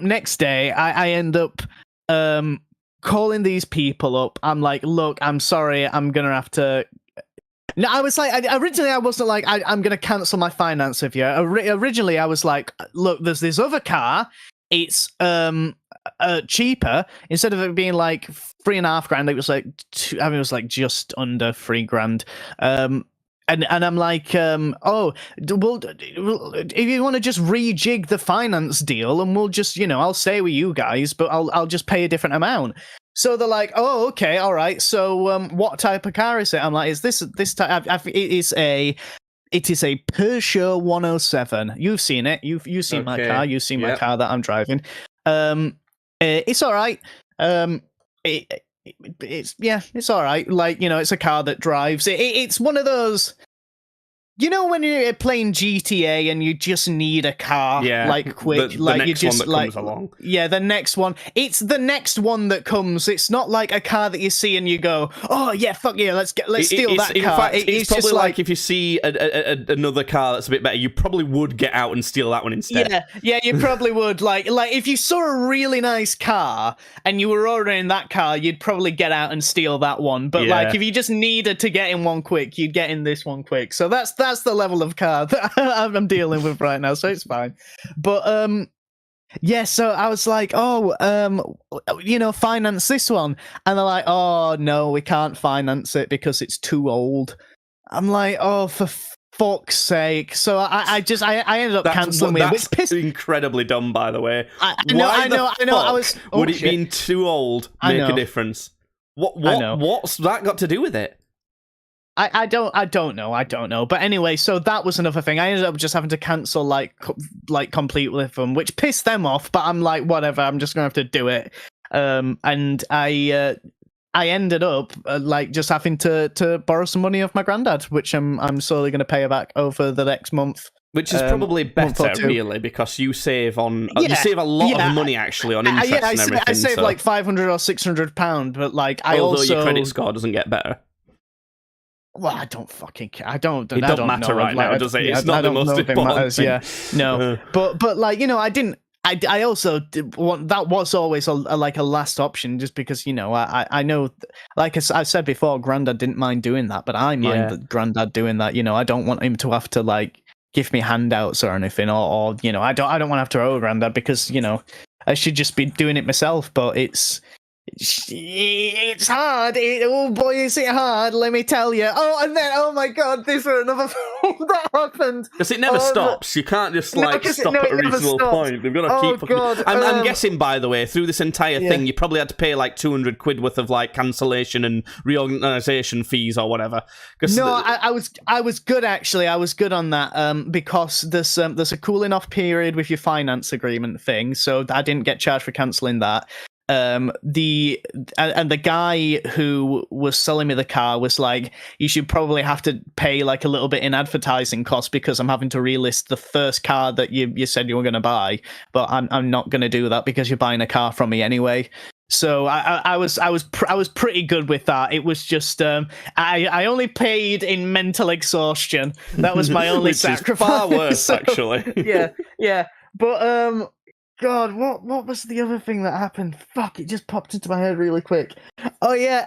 Speaker 2: next day. I end up calling these people up. I'm like, look, I'm sorry, I'm gonna have to. No, I was like, originally I wasn't like, I'm gonna cancel my finance with you. Originally I was like, look, there's this other car. It's cheaper. Instead of it being like $3,500, it was like it was like just under $3,000. And I'm like, well, if you want to just rejig the finance deal, and we'll just, I'll stay with you guys, but I'll just pay a different amount. So they're like, oh, okay, all right. So what type of car is it? I'm like, is this type? It is a Peugeot 107. You've seen it. You've seen my car. You've seen my car that I'm driving. It's all right. It's all right. Like, it's a car that drives. It's one of those. You know when you're playing GTA and you just need a car,
Speaker 1: Yeah,
Speaker 2: like quick,
Speaker 1: the
Speaker 2: like you
Speaker 1: next
Speaker 2: just
Speaker 1: one that
Speaker 2: like
Speaker 1: comes along.
Speaker 2: yeah, the next one. It's the next one that comes. It's not like a car that you see and you go, oh yeah, fuck yeah, let's steal that
Speaker 1: in
Speaker 2: car.
Speaker 1: fact, it's
Speaker 2: It's
Speaker 1: probably
Speaker 2: just
Speaker 1: like if you see another car that's a bit better, you probably would get out and steal that one instead.
Speaker 2: yeah, you probably would. Like if you saw a really nice car and you were ordering that car, you'd probably get out and steal that one. But
Speaker 1: Yeah.
Speaker 2: like if you just needed to get in one quick, you'd get in this one quick. So that's the level of car that I'm dealing with right now. So it's fine. But yeah, so I was like, oh, finance this one. And they're like, oh, no, we can't finance it because it's too old. I'm like, oh, for fuck's sake. So I ended up cancelling it, which pissed me.
Speaker 1: Incredibly dumb, by the way.
Speaker 2: I know. I was.
Speaker 1: Would it being too old make a difference? What's that got to do with it?
Speaker 2: I don't know. But anyway, so that was another thing. I ended up just having to cancel like complete with them, which pissed them off. But I'm like, whatever. I'm just gonna have to do it. And I ended up like just having to borrow some money off my granddad, which I'm slowly gonna pay her back over the next month.
Speaker 1: Which is probably better, really, because you save on you save a lot of money actually on interest and everything.
Speaker 2: I save like £500 or £600, but like
Speaker 1: although your credit score doesn't get better.
Speaker 2: Well, I don't fucking care. I don't.
Speaker 1: It don't matter right now, does it? It's not the most important thing.
Speaker 2: Yeah, no. But like I didn't. I also did want, that was always a last option, just because I know, like I said before, Grandad didn't mind doing that, but I mind Grandad doing that. I don't want him to have to like give me handouts or anything, or I don't want to have to owe Grandad, because I should just be doing it myself. But it's hard. Oh boy, is it hard, let me tell you. And then, oh my god, this is another thing that happened.
Speaker 1: Because it never stops. You can't just stop at a reasonable point. They've got to keep fucking... I'm guessing, by the way, through this entire thing, you probably had to pay like 200 quid worth of like cancellation and reorganisation fees or whatever.
Speaker 2: I was good, actually. I was good on that, because there's a cooling off period with your finance agreement thing, so I didn't get charged for cancelling that. The guy who was selling me the car was like, you should probably have to pay like a little bit in advertising costs, because I'm having to relist the first car that you said you were going to buy, but I'm not going to do that because you're buying a car from me anyway. So I was pretty good with that. It was just I only paid in mental exhaustion. That was my only sacrifice.
Speaker 1: Far worse, actually.
Speaker 2: yeah. But God, what was the other thing that happened? Fuck, it just popped into my head really quick. Oh yeah,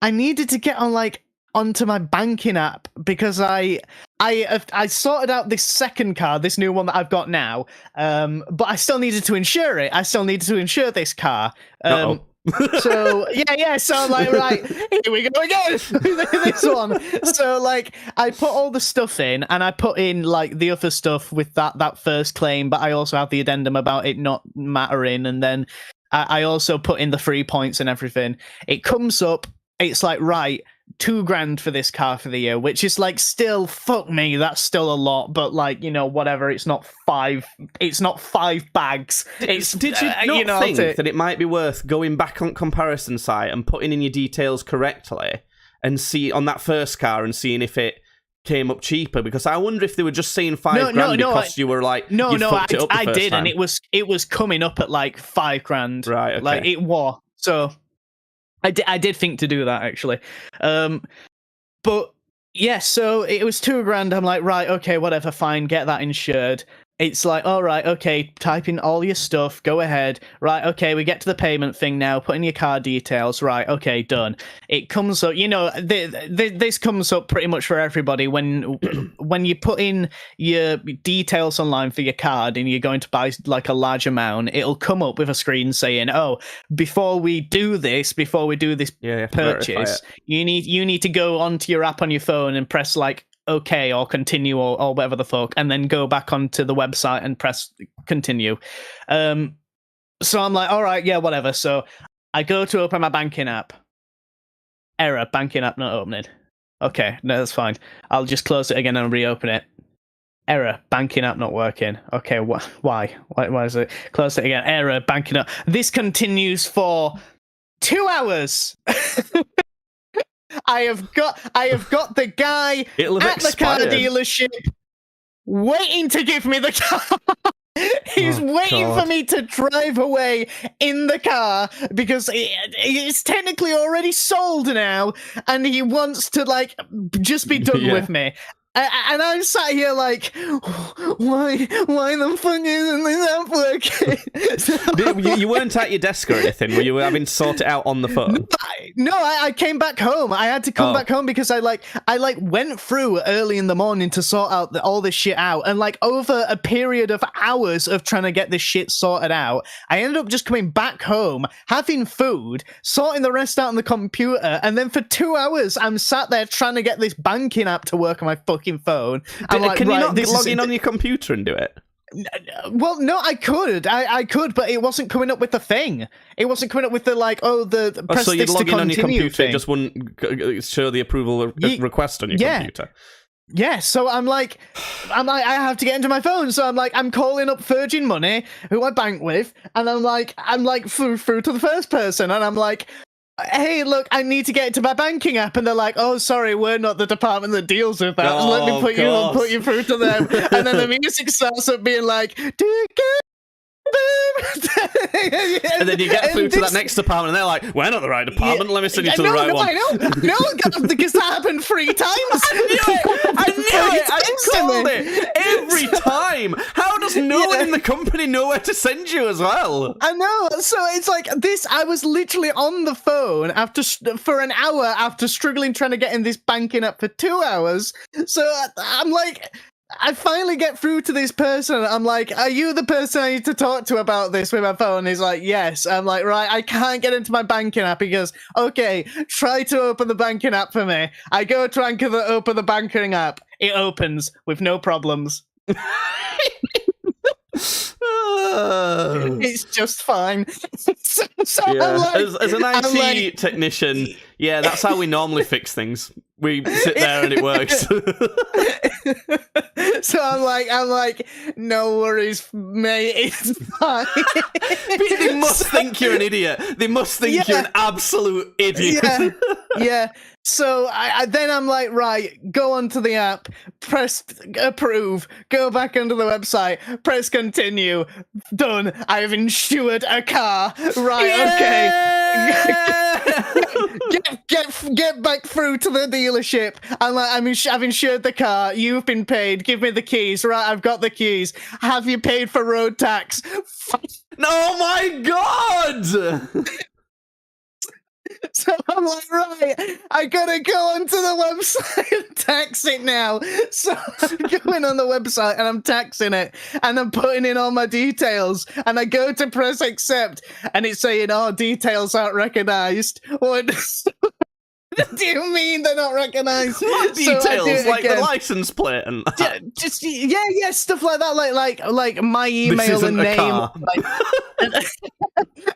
Speaker 2: I needed to get onto my banking app, because I sorted out this second car, this new one that I've got now. But I still needed to insure it. I still needed to insure this car. So so I'm like, right, here we go again. This one. So like, I put all the stuff in, and I put in like the other stuff with that first claim, but I also have the addendum about it not mattering, and then I also put in the 3 points and everything. It comes up, it's like, right, $2,000 for this car for the year, which is like, still, fuck me, that's still a lot, but like, whatever, it's not five bags.
Speaker 1: Did you not think that it might be worth going back on comparison site and putting in your details correctly, and see on that first car and seeing if it came up cheaper? Because I wonder if they were just saying $5,000 because you were like,
Speaker 2: I did, and it was coming up at like $5,000,
Speaker 1: right? Okay.
Speaker 2: Like it was. So I did think to do that, actually. But yeah, so it was $2,000. I'm like, right, okay, whatever, fine, get that insured. It's like, all right, okay, type in all your stuff, go ahead. Right, okay, we get to the payment thing now, put in your card details. Right, okay, done. It comes up, this comes up pretty much for everybody when you put in your details online for your card and you're going to buy like a large amount, it'll come up with a screen saying, oh, before we do this purchase, you need to go onto your app on your phone and press like okay or continue or whatever the fuck, and then go back onto the website and press continue. So I'm like, all right, yeah, whatever. So I go to open my banking app. Error, banking app not opening. Okay, no, that's fine. I'll just close it again and reopen it. Error, banking app not working. Okay, why is it? Close it again. Error, banking app. This continues for 2 hours. I have got the guy
Speaker 1: It'll have
Speaker 2: at the car
Speaker 1: expired.
Speaker 2: dealership waiting to give me the car. He's waiting for me to drive away in the car because it's technically already sold now, and he wants to like just be done with me. And I'm sat here like, why the fuck isn't this app working?
Speaker 1: You weren't at your desk or anything. Were you having to sort it out on the phone?
Speaker 2: No, I came back home. I had to come back home because I went through early in the morning to sort out all this shit out, and like over a period of hours of trying to get this shit sorted out, I ended up just coming back home, having food, sorting the rest out on the computer, and then for 2 hours I'm sat there trying to get this banking app to work on my fucking phone. I'm like,
Speaker 1: can you not
Speaker 2: this
Speaker 1: log in on your computer and do it?
Speaker 2: Well, no, I could, but it wasn't coming up with the thing. It wasn't coming up with the like, the press
Speaker 1: so you'd
Speaker 2: this
Speaker 1: log
Speaker 2: to
Speaker 1: in on your
Speaker 2: continue
Speaker 1: computer,
Speaker 2: thing.
Speaker 1: it just wouldn't show the approval request on your computer.
Speaker 2: Yeah, so I'm like, I have to get into my phone. So I'm like, I'm calling up Virgin Money, who I bank with, and I'm like through to the first person, and I'm like, hey, look, I need to get into my banking app, and they're like, oh, sorry, we're not the department that deals with that. Let me put you through to them. And then the music starts up being like, do you get
Speaker 1: and then you get through to that next department, and they're like, we're not the right department, let me send you to the right one.
Speaker 2: I know, because that happened 3 times.
Speaker 1: I knew it! I called it! Every time! How does no one in the company know where to send you as well?
Speaker 2: I know, so it's like this, I was literally on the phone for an hour after struggling trying to get in this banking app for 2 hours, so I'm like, I finally get through to this person. I'm like, are you the person I need to talk to about this with my phone? He's like, yes. I'm like, right, I can't get into my banking app. He goes, okay, try to open the banking app for me. I go try and open the banking app. It opens with no problems. It's just fine. so I'm like,
Speaker 1: as an IT technician, yeah, that's how we normally fix things. We sit there and it works.
Speaker 2: So I'm like, no worries, mate, it's fine.
Speaker 1: They must think you're an idiot. They must think you're an absolute idiot.
Speaker 2: Yeah. So then I'm like, right, go onto the app, press approve, go back onto the website, press continue, done. I have insured a car. Right, okay. Get back through to the dealership. I'm like, I've insured the car. You've been paid. Give me the keys. Right, I've got the keys. Have you paid for road tax?
Speaker 1: Oh my god!
Speaker 2: So I'm like, right, I gotta go onto the website and tax it now. So I'm going on the website and I'm taxing it, and I'm putting in all my details, and I go to press accept, and it's saying, oh, details aren't recognized. What do you mean they're not recognized?
Speaker 1: What details? Like the license plate and
Speaker 2: just stuff like that, like my email and name,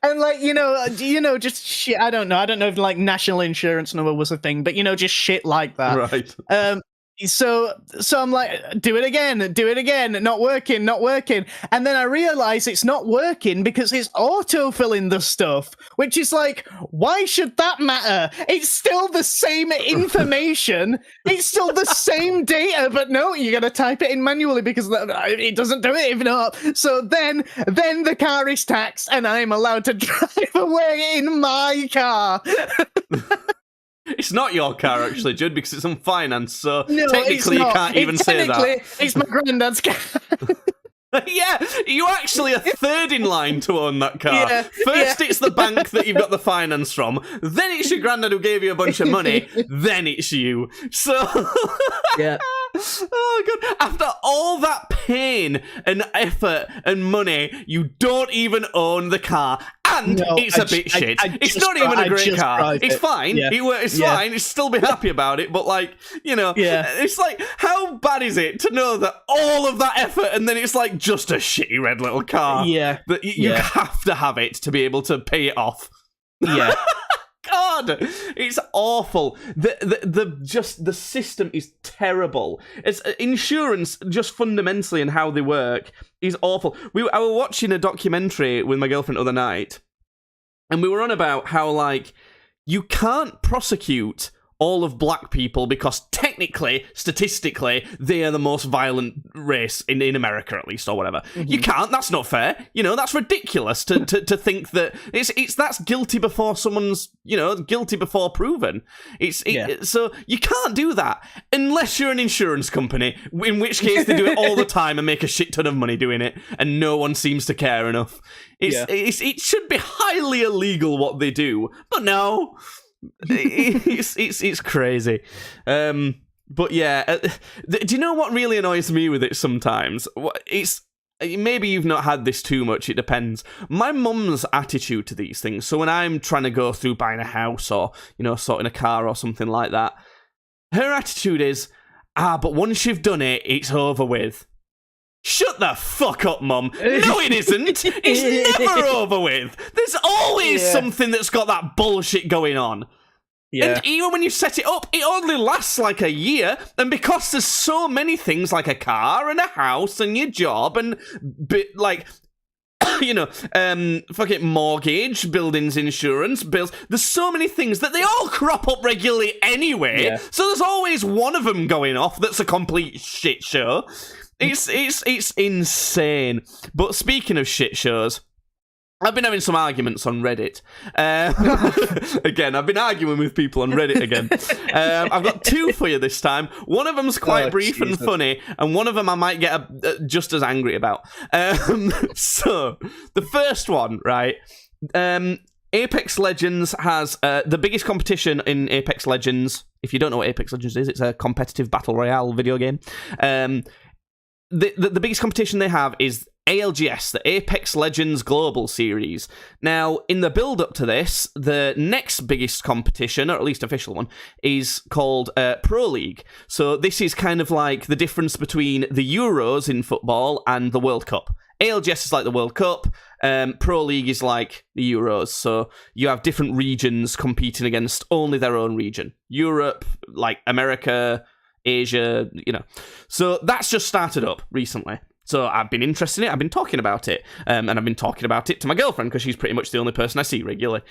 Speaker 2: and like you know, just shit. I don't know if like national insurance number was a thing, but just shit like that.
Speaker 1: Right.
Speaker 2: So I'm like, do it again, not working. And then I realize it's not working because it's auto-filling the stuff, which is like, why should that matter? It's still the same information. It's still the same data, but no, you gotta type it in manually because it doesn't do it if not. So then the car is taxed and I'm allowed to drive away in my car.
Speaker 1: It's not your car, actually, Judd, because it's on finance, so
Speaker 2: no,
Speaker 1: technically you can't even say that.
Speaker 2: It's my granddad's car.
Speaker 1: Yeah, you're actually a third in line to own that car. First it's the bank that you've got the finance from, then it's your granddad who gave you a bunch of money, then it's you. So...
Speaker 2: Yeah.
Speaker 1: Oh god, after all that pain and effort and money, you don't even own the car, and it's a bit shit. It's not even a great car. It's fine. It's fine. It's still be happy about it, but like, it's like, how bad is it to know that all of that effort and then it's like just a shitty red little car?
Speaker 2: Yeah.
Speaker 1: That you have to have it to be able to pay it off.
Speaker 2: Yeah.
Speaker 1: God, it's awful. The system is terrible. It's insurance, just fundamentally and how they work, is awful. I were watching a documentary with my girlfriend the other night, and we were on about how like you can't prosecute all of black people because technically, statistically, they are the most violent race in America, at least, or whatever. You can't. That's not fair. That's ridiculous to think that that's guilty before someone's, guilty before proven. So you can't do that unless you're an insurance company, in which case they do it all the time and make a shit ton of money doing it, and no one seems to care enough. It should be highly illegal what they do, but no. It's crazy. But yeah, do you know what really annoys me with it sometimes? It's maybe you've not had this too much, it depends. My mum's attitude to these things, so when I'm trying to go through buying a house or, sorting a car or something like that, her attitude is, but once you've done it, it's over with. Shut the fuck up, Mum. No, it isn't. It's never over with. There's always something that's got that bullshit going on. Yeah. And even when you set it up, it only lasts like a year. And because there's so many things like a car and a house and your job and fucking mortgage, buildings, insurance, bills. There's so many things that they all crop up regularly anyway. Yeah. So there's always one of them going off that's a complete shit show. It's insane. But speaking of shit shows, I've been having some arguments on Reddit. Again, I've been arguing with people on Reddit again. I've got two for you this time. One of them's quite brief and funny, and one of them I might get just as angry about. So, the first one, right? Apex Legends has the biggest competition in Apex Legends. If you don't know what Apex Legends is, it's a competitive battle royale video game. The biggest competition they have is ALGS, the Apex Legends Global Series. Now, in the build-up to this, the next biggest competition, or at least official one, is called Pro League. So this is kind of like the difference between the Euros in football and the World Cup. ALGS is like the World Cup, Pro League is like the Euros, so you have different regions competing against only their own region. Europe, like America, Asia, So that's just started up recently. So I've been interested in it, I've been talking about it, and I've been talking about it to my girlfriend because she's pretty much the only person I see regularly.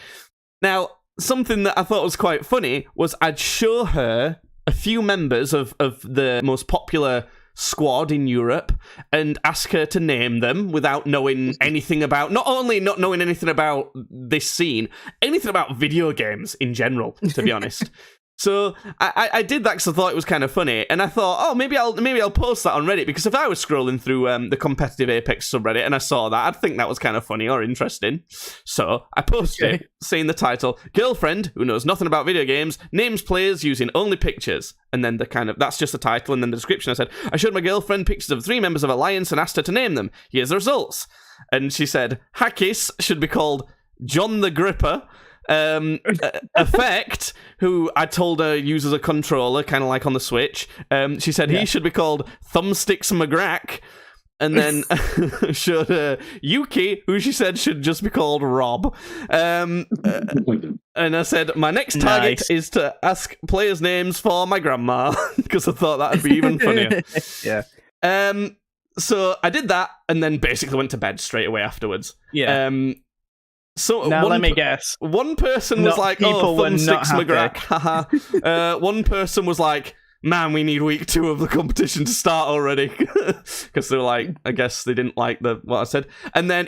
Speaker 1: Now, something that I thought was quite funny was I'd show her a few members of the most popular squad in Europe and ask her to name them without knowing anything about, not only not knowing anything about this scene, anything about video games in general, to be honest. So I did that because I thought it was kind of funny, and I thought, maybe I'll post that on Reddit, because if I was scrolling through the competitive Apex subreddit and I saw that, I'd think that was kind of funny or interesting. So I posted it, saying the title, "Girlfriend who knows nothing about video games names players using only pictures," and then that's just the title, and then the description I said, "I showed my girlfriend pictures of 3 members of Alliance and asked her to name them. Here's the results." And she said, "Hackis should be called John the Gripper. Effect, who I told her uses a controller, kind of like on the Switch. She said he should be called Thumbsticks McGrack." And then showed her Yuki, who she said should just be called Rob. And I said, "My next target is to ask players' names for my grandma," because I thought that'd be even funnier.
Speaker 2: Yeah.
Speaker 1: So I did that, and then basically went to bed straight away afterwards.
Speaker 2: Yeah.
Speaker 1: So
Speaker 2: now let me guess.
Speaker 1: One person was like, "Oh, Thumbsticks McGrack." Haha. One person was like, "Man, we need week 2 of the competition to start already," because they were like, I guess they didn't like what I said. And then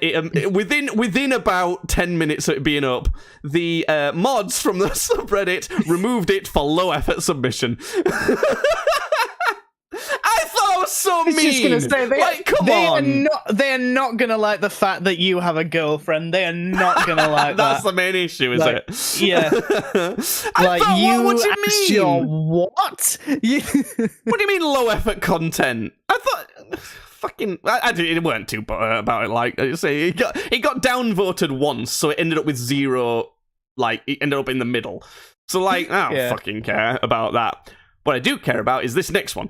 Speaker 1: within about 10 minutes of it being up, the mods from the subreddit removed it for low effort submission. I thought it was so mean.
Speaker 2: Just gonna say,
Speaker 1: come on.
Speaker 2: They are not gonna like the fact that you have a girlfriend. They are not gonna like
Speaker 1: That's
Speaker 2: that.
Speaker 1: the main issue, is it?
Speaker 2: Yeah.
Speaker 1: What do you mean?
Speaker 2: Your what?
Speaker 1: What do you mean low effort content? I thought fucking. It weren't too about it. Like I say, it got downvoted once, so it ended up with 0. Like it ended up in the middle. So I don't fucking care about that. What I do care about is this next one.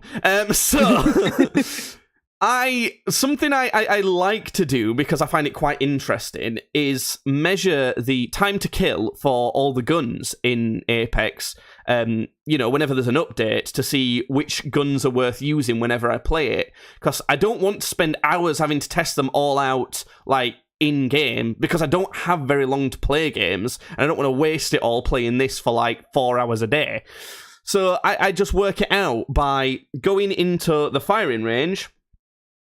Speaker 1: Something I like to do, because I find it quite interesting, is measure the time to kill for all the guns in Apex. Whenever there's an update, to see which guns are worth using whenever I play it. Because I don't want to spend hours having to test them all out, like, in game because I don't have very long to play games, and I don't want to waste it all playing this for like 4 hours a day. So I just work it out by going into the firing range,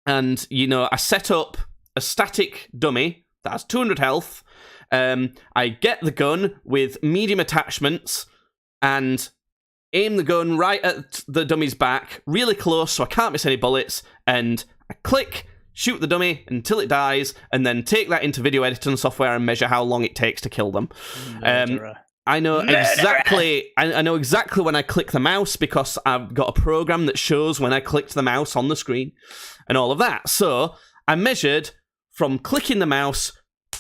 Speaker 1: and, you know, I set up a static dummy that has 200 health. I get the gun with medium attachments and aim the gun right at the dummy's back, really close so I can't miss any bullets, and I click, shoot the dummy until it dies, and then take that into video editing software and measure how long it takes to kill them. I know exactly. I know exactly when I click the mouse because I've got a program that shows when I clicked the mouse on the screen and all of that. So I measured from clicking the mouse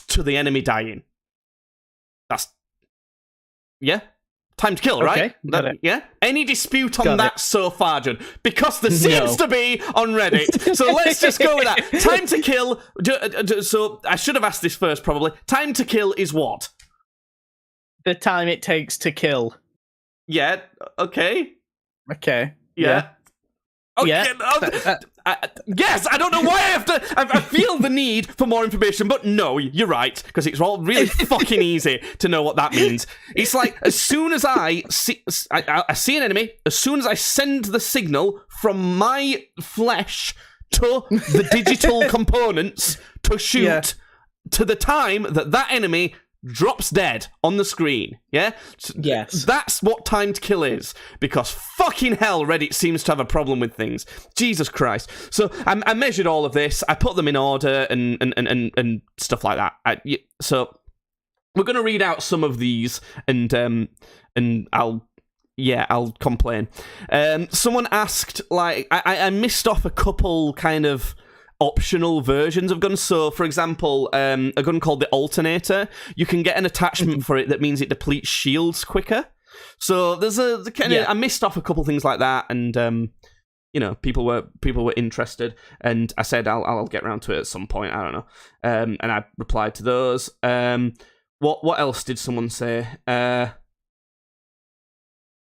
Speaker 1: to the enemy dying. That's time to kill, right?
Speaker 2: Okay,
Speaker 1: yeah. Any dispute on that so far, Judd? Because there seems to be on Reddit. So let's just go with that. Time to kill. So I should have asked this first, probably. Time to kill is what?
Speaker 2: The time it takes to kill.
Speaker 1: Yeah. Okay.
Speaker 2: Okay.
Speaker 1: Yeah. Okay.
Speaker 2: Yeah.
Speaker 1: Yes, I don't know why I have to. I feel the need for more information, but no, you're right, because it's all really fucking easy to know what that means. It's like as soon as I see an enemy, as soon as I send the signal from my flesh to the digital components to shoot, to the time that enemy drops dead on the screen, yeah?
Speaker 2: Yes.
Speaker 1: That's what time to kill is, because fucking hell, Reddit seems to have a problem with things. Jesus Christ. So I measured all of this, I put them in order and stuff like that. So we're going to read out some of these and I'll complain. Someone asked, like, I missed off a couple kind of optional versions of guns. So, for example, a gun called the Alternator, you can get an attachment for it that means it depletes shields quicker. So there's a kind of I missed off a couple things like that, and you know, people were interested, and I said I'll get around to it at some point. I don't know, and I replied to those. What else did someone say?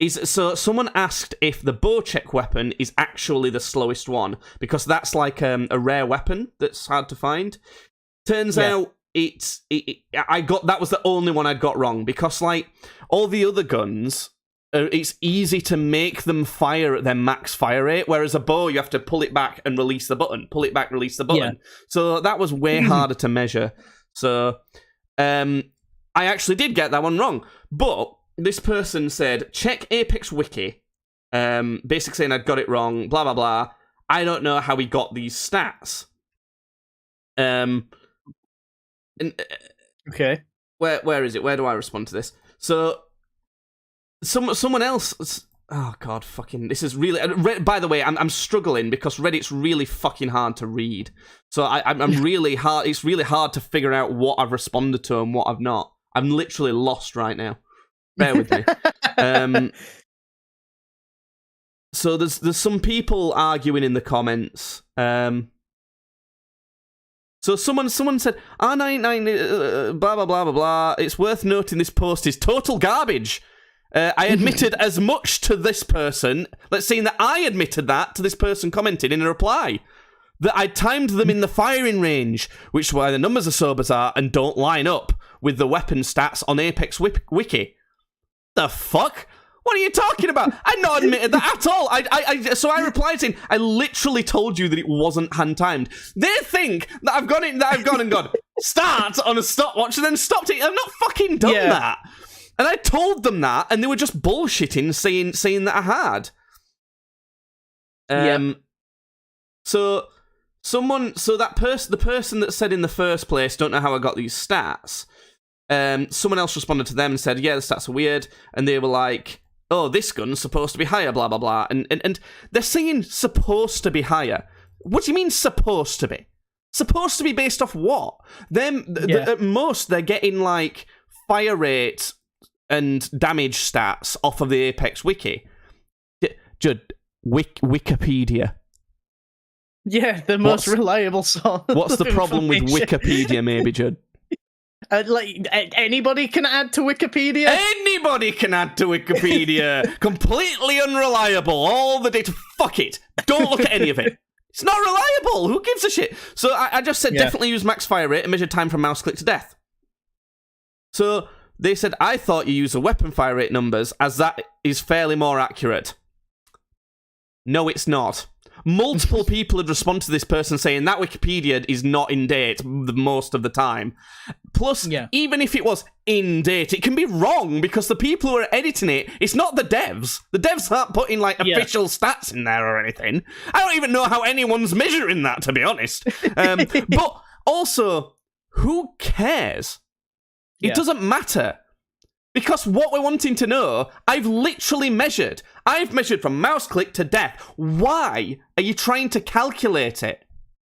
Speaker 1: So someone asked if the Bocek weapon is actually the slowest one, because that's like a rare weapon that's hard to find. Turns out that was the only one I'd got wrong, because like all the other guns, it's easy to make them fire at their max fire rate, whereas a bow you have to pull it back and release the button, pull it back, release the button. So that was way harder to measure. So I actually did get that one wrong, but this person said, check Apex Wiki, basically saying I'd got it wrong, blah, blah, blah. I don't know how he got these stats.
Speaker 2: Okay.
Speaker 1: Where is it? Where do I respond to this? So, someone else... Oh, God, fucking... This is really... By the way, I'm struggling because Reddit's really fucking hard to read. So I'm really hard... It's really hard to figure out what I've responded to and what I've not. I'm literally lost right now. Bear with me. So there's some people arguing in the comments. So someone said R99 blah blah blah blah blah. It's worth noting this post is total garbage. I admitted as much to this person. Let's say that I admitted that to this person commenting in a reply. That I timed them in the firing range, which is why the numbers are so bizarre and don't line up with the weapon stats on Apex Wiki. The fuck? What are you talking about? I not admitted that at all. So I replied saying, I literally told you that it wasn't hand timed. They think that I've gone and gone, start on a stopwatch and then stopped it. I've not fucking done that. And I told them that, and they were just bullshitting, saying that I had. So the person that said in the first place, don't know how I got these stats. Someone else responded to them and said, yeah, the stats are weird. And they were like, oh, this gun's supposed to be higher, blah, blah, blah. And they're saying supposed to be higher. What do you mean supposed to be? Supposed to be based off what? At most, they're getting like fire rate and damage stats off of the Apex Wiki. Judd, Wikipedia.
Speaker 2: Yeah, the most reliable source.
Speaker 1: What's the problem with Wikipedia, maybe, Judd?
Speaker 2: Anybody can add to Wikipedia?
Speaker 1: Anybody can add to Wikipedia. Completely unreliable. All the data. Fuck it. Don't look at any of it. It's not reliable. Who gives a shit? So I just said definitely use max fire rate and measure time from mouse click to death. So they said, I thought you use the weapon fire rate numbers as that is fairly more accurate. No, it's not. Multiple people had responded to this person saying that Wikipedia is not in date the most of the time. Plus, even if it was in date, it can be wrong because the people who are editing it, it's not the devs. The devs aren't putting like official stats in there or anything. I don't even know how anyone's measuring that, to be honest. But also, who cares? It doesn't matter. Because what we're wanting to know, I've literally measured. I've measured from mouse click to death. Why are you trying to calculate it?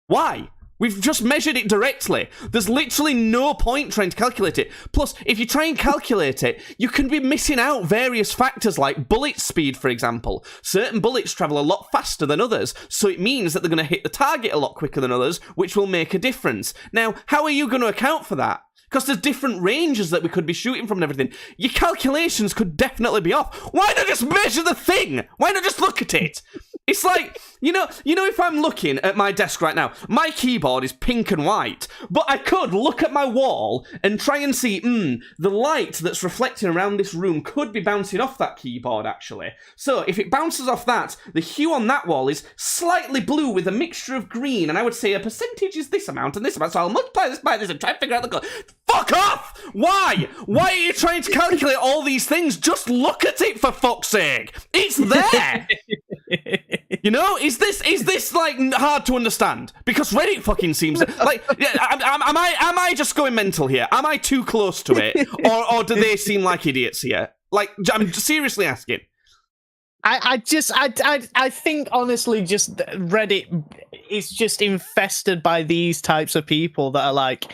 Speaker 1: Why? We've just measured it directly. There's literally no point trying to calculate it. Plus, if you try and calculate it, you can be missing out various factors like bullet speed, for example. Certain bullets travel a lot faster than others, so it means that they're going to hit the target a lot quicker than others, which will make a difference. Now, how are you going to account for that? Because there's different ranges that we could be shooting from and everything. Your calculations could definitely be off. Why not just measure the thing? Why not just look at it? It's like, you know, if I'm looking at my desk right now, my keyboard is pink and white, but I could look at my wall and try and see, the light that's reflecting around this room could be bouncing off that keyboard, actually. So if it bounces off that, the hue on that wall is slightly blue with a mixture of green, and I would say a percentage is this amount and this amount, so I'll multiply this by this and try and figure out the color. Fuck off! Why? Why are you trying to calculate all these things? Just look at it, for fuck's sake! It's there! You know, is this like hard to understand? Because Reddit fucking seems like, am I just going mental here? Am I too close to it, or do they seem like idiots here? Like, I'm seriously asking.
Speaker 2: I think honestly, just Reddit is just infested by these types of people that are like,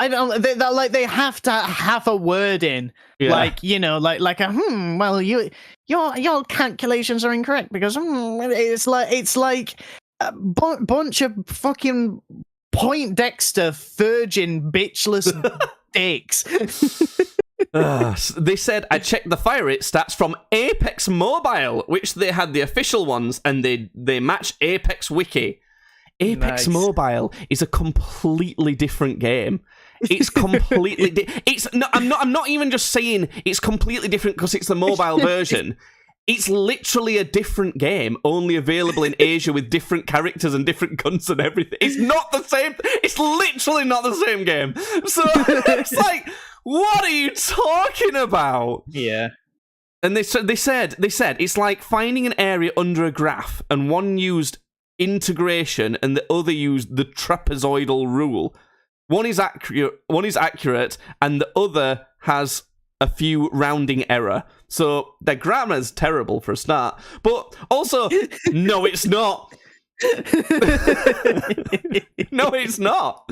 Speaker 2: they're like, they have to have a word in, like, you know, like a well, your calculations are incorrect because it's like a bunch of fucking Poindexter virgin bitchless dicks.
Speaker 1: They said, I checked the fire rate stats from Apex Mobile, which they had the official ones, and they match Apex Wiki. Apex Mobile is a completely different game. It's completely I'm not even just saying it's completely different because it's the mobile version. It's literally a different game, only available in Asia with different characters and different guns and everything. It's not the same. It's literally not the same game. So it's like, what are you talking about?
Speaker 2: Yeah.
Speaker 1: And they said it's like finding an area under a graph, and one used integration and the other used the trapezoidal rule. One is accurate, and the other has a few rounding error. So their grammar's terrible for a start. But also, no, it's not. No, it's not.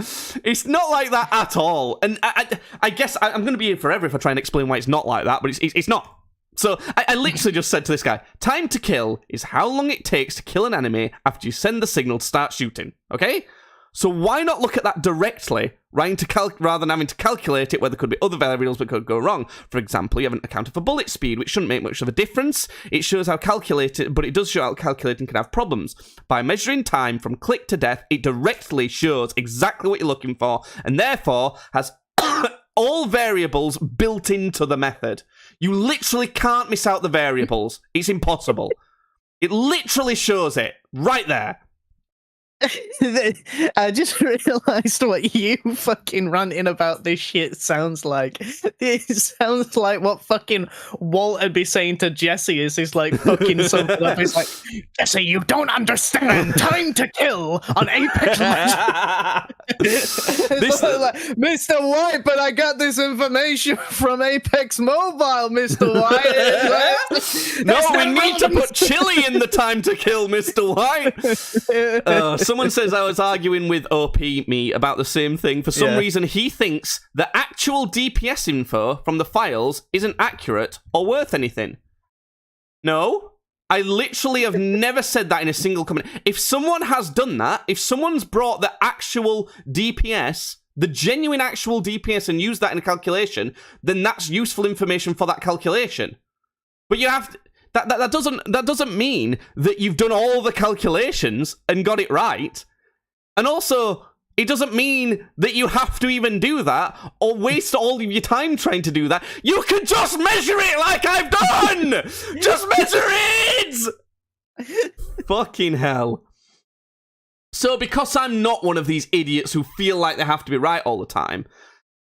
Speaker 1: It's not like that at all. And I guess I'm going to be here forever if I try and explain why it's not like that, but it's not. So I literally just said to this guy, time to kill is how long it takes to kill an enemy after you send the signal to start shooting, okay? So why not look at that directly, rather than having to calculate it where there could be other variables that could go wrong? For example, you haven't accounted for bullet speed, which shouldn't make much of a difference. It shows how calculated, but it does show how calculating can have problems. By measuring time from click to death, it directly shows exactly what you're looking for, and therefore has all variables built into the method. You literally can't miss out the variables. It's impossible. It literally shows it right there.
Speaker 2: I just realized what you fucking ranting about this shit sounds like. It sounds like what fucking Walt would be saying to Jesse is he's like fucking something up. He's like, Jesse, you don't understand. Time to kill on Apex Legends. Like, Mr. White, but I got this information from Apex Mobile, Mr. White.
Speaker 1: No, we need to put chili in the time to kill, Mr. White. Someone says I was arguing with OP me about the same thing. For some reason, he thinks the actual DPS info from the files isn't accurate or worth anything. No, I literally have never said that in a single comment. If someone has done that, if someone's brought the actual DPS, the genuine actual DPS, and used that in a calculation, then that's useful information for that calculation. But you have to... That doesn't mean that you've done all the calculations and got it right. And also, it doesn't mean that you have to even do that or waste all of your time trying to do that. You can just measure it like I've done! Just measure it! Fucking hell. So because I'm not one of these idiots who feel like they have to be right all the time,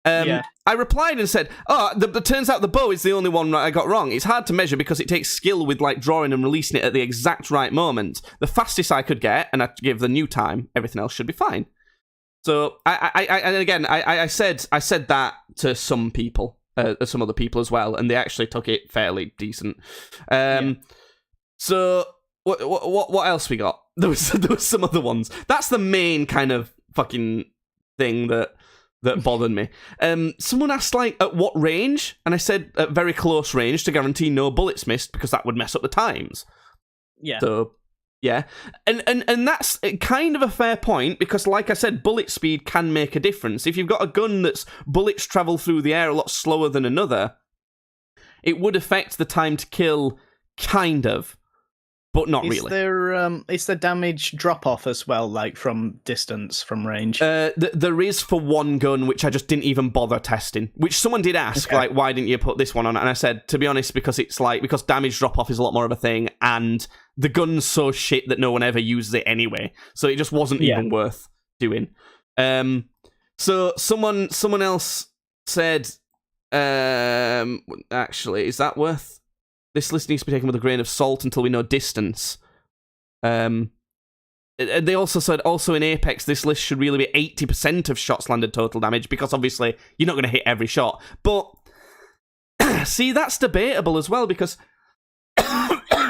Speaker 1: I replied and said, it turns out the bow is the only one I got wrong. It's hard to measure because it takes skill with like drawing and releasing it at the exact right moment. The fastest I could get, and I give the new time, everything else should be fine. So I said that to some people, some other people as well, and they actually took it fairly decent. So what else we got? There was some other ones. That's the main kind of fucking thing that bothered me. Someone asked like at what range, and I said at very close range to guarantee no bullets missed because that would mess up the times.
Speaker 2: Yeah.
Speaker 1: So. Yeah, and that's kind of a fair point because, like I said, bullet speed can make a difference. If you've got a gun that's bullets travel through the air a lot slower than another, it would affect the time to kill, kind of, but not really.
Speaker 2: Is there damage drop-off as well, like from distance, from range?
Speaker 1: There is for one gun, which I just didn't even bother testing, which someone did ask, like, why didn't you put this one on? And I said, to be honest, because damage drop-off is a lot more of a thing, and the gun's so shit that no one ever uses it anyway, so it just wasn't even worth doing. So someone else said, actually, is that worth... This list needs to be taken with a grain of salt until we know distance. They also said, in Apex, this list should really be 80% of shots landed total damage, because obviously you're not going to hit every shot. But, see, that's debatable as well, because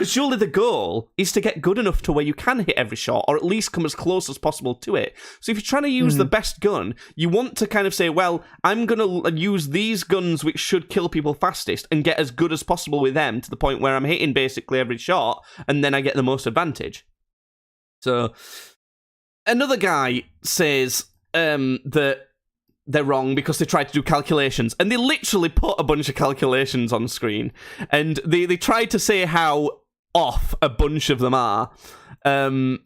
Speaker 1: surely the goal is to get good enough to where you can hit every shot, or at least come as close as possible to it. So if you're trying to use the best gun, you want to kind of say, well, I'm going to use these guns which should kill people fastest and get as good as possible with them to the point where I'm hitting basically every shot, and then I get the most advantage. So another guy says that they're wrong because they tried to do calculations, and they literally put a bunch of calculations on screen, and they tried to say how off a bunch of them are, and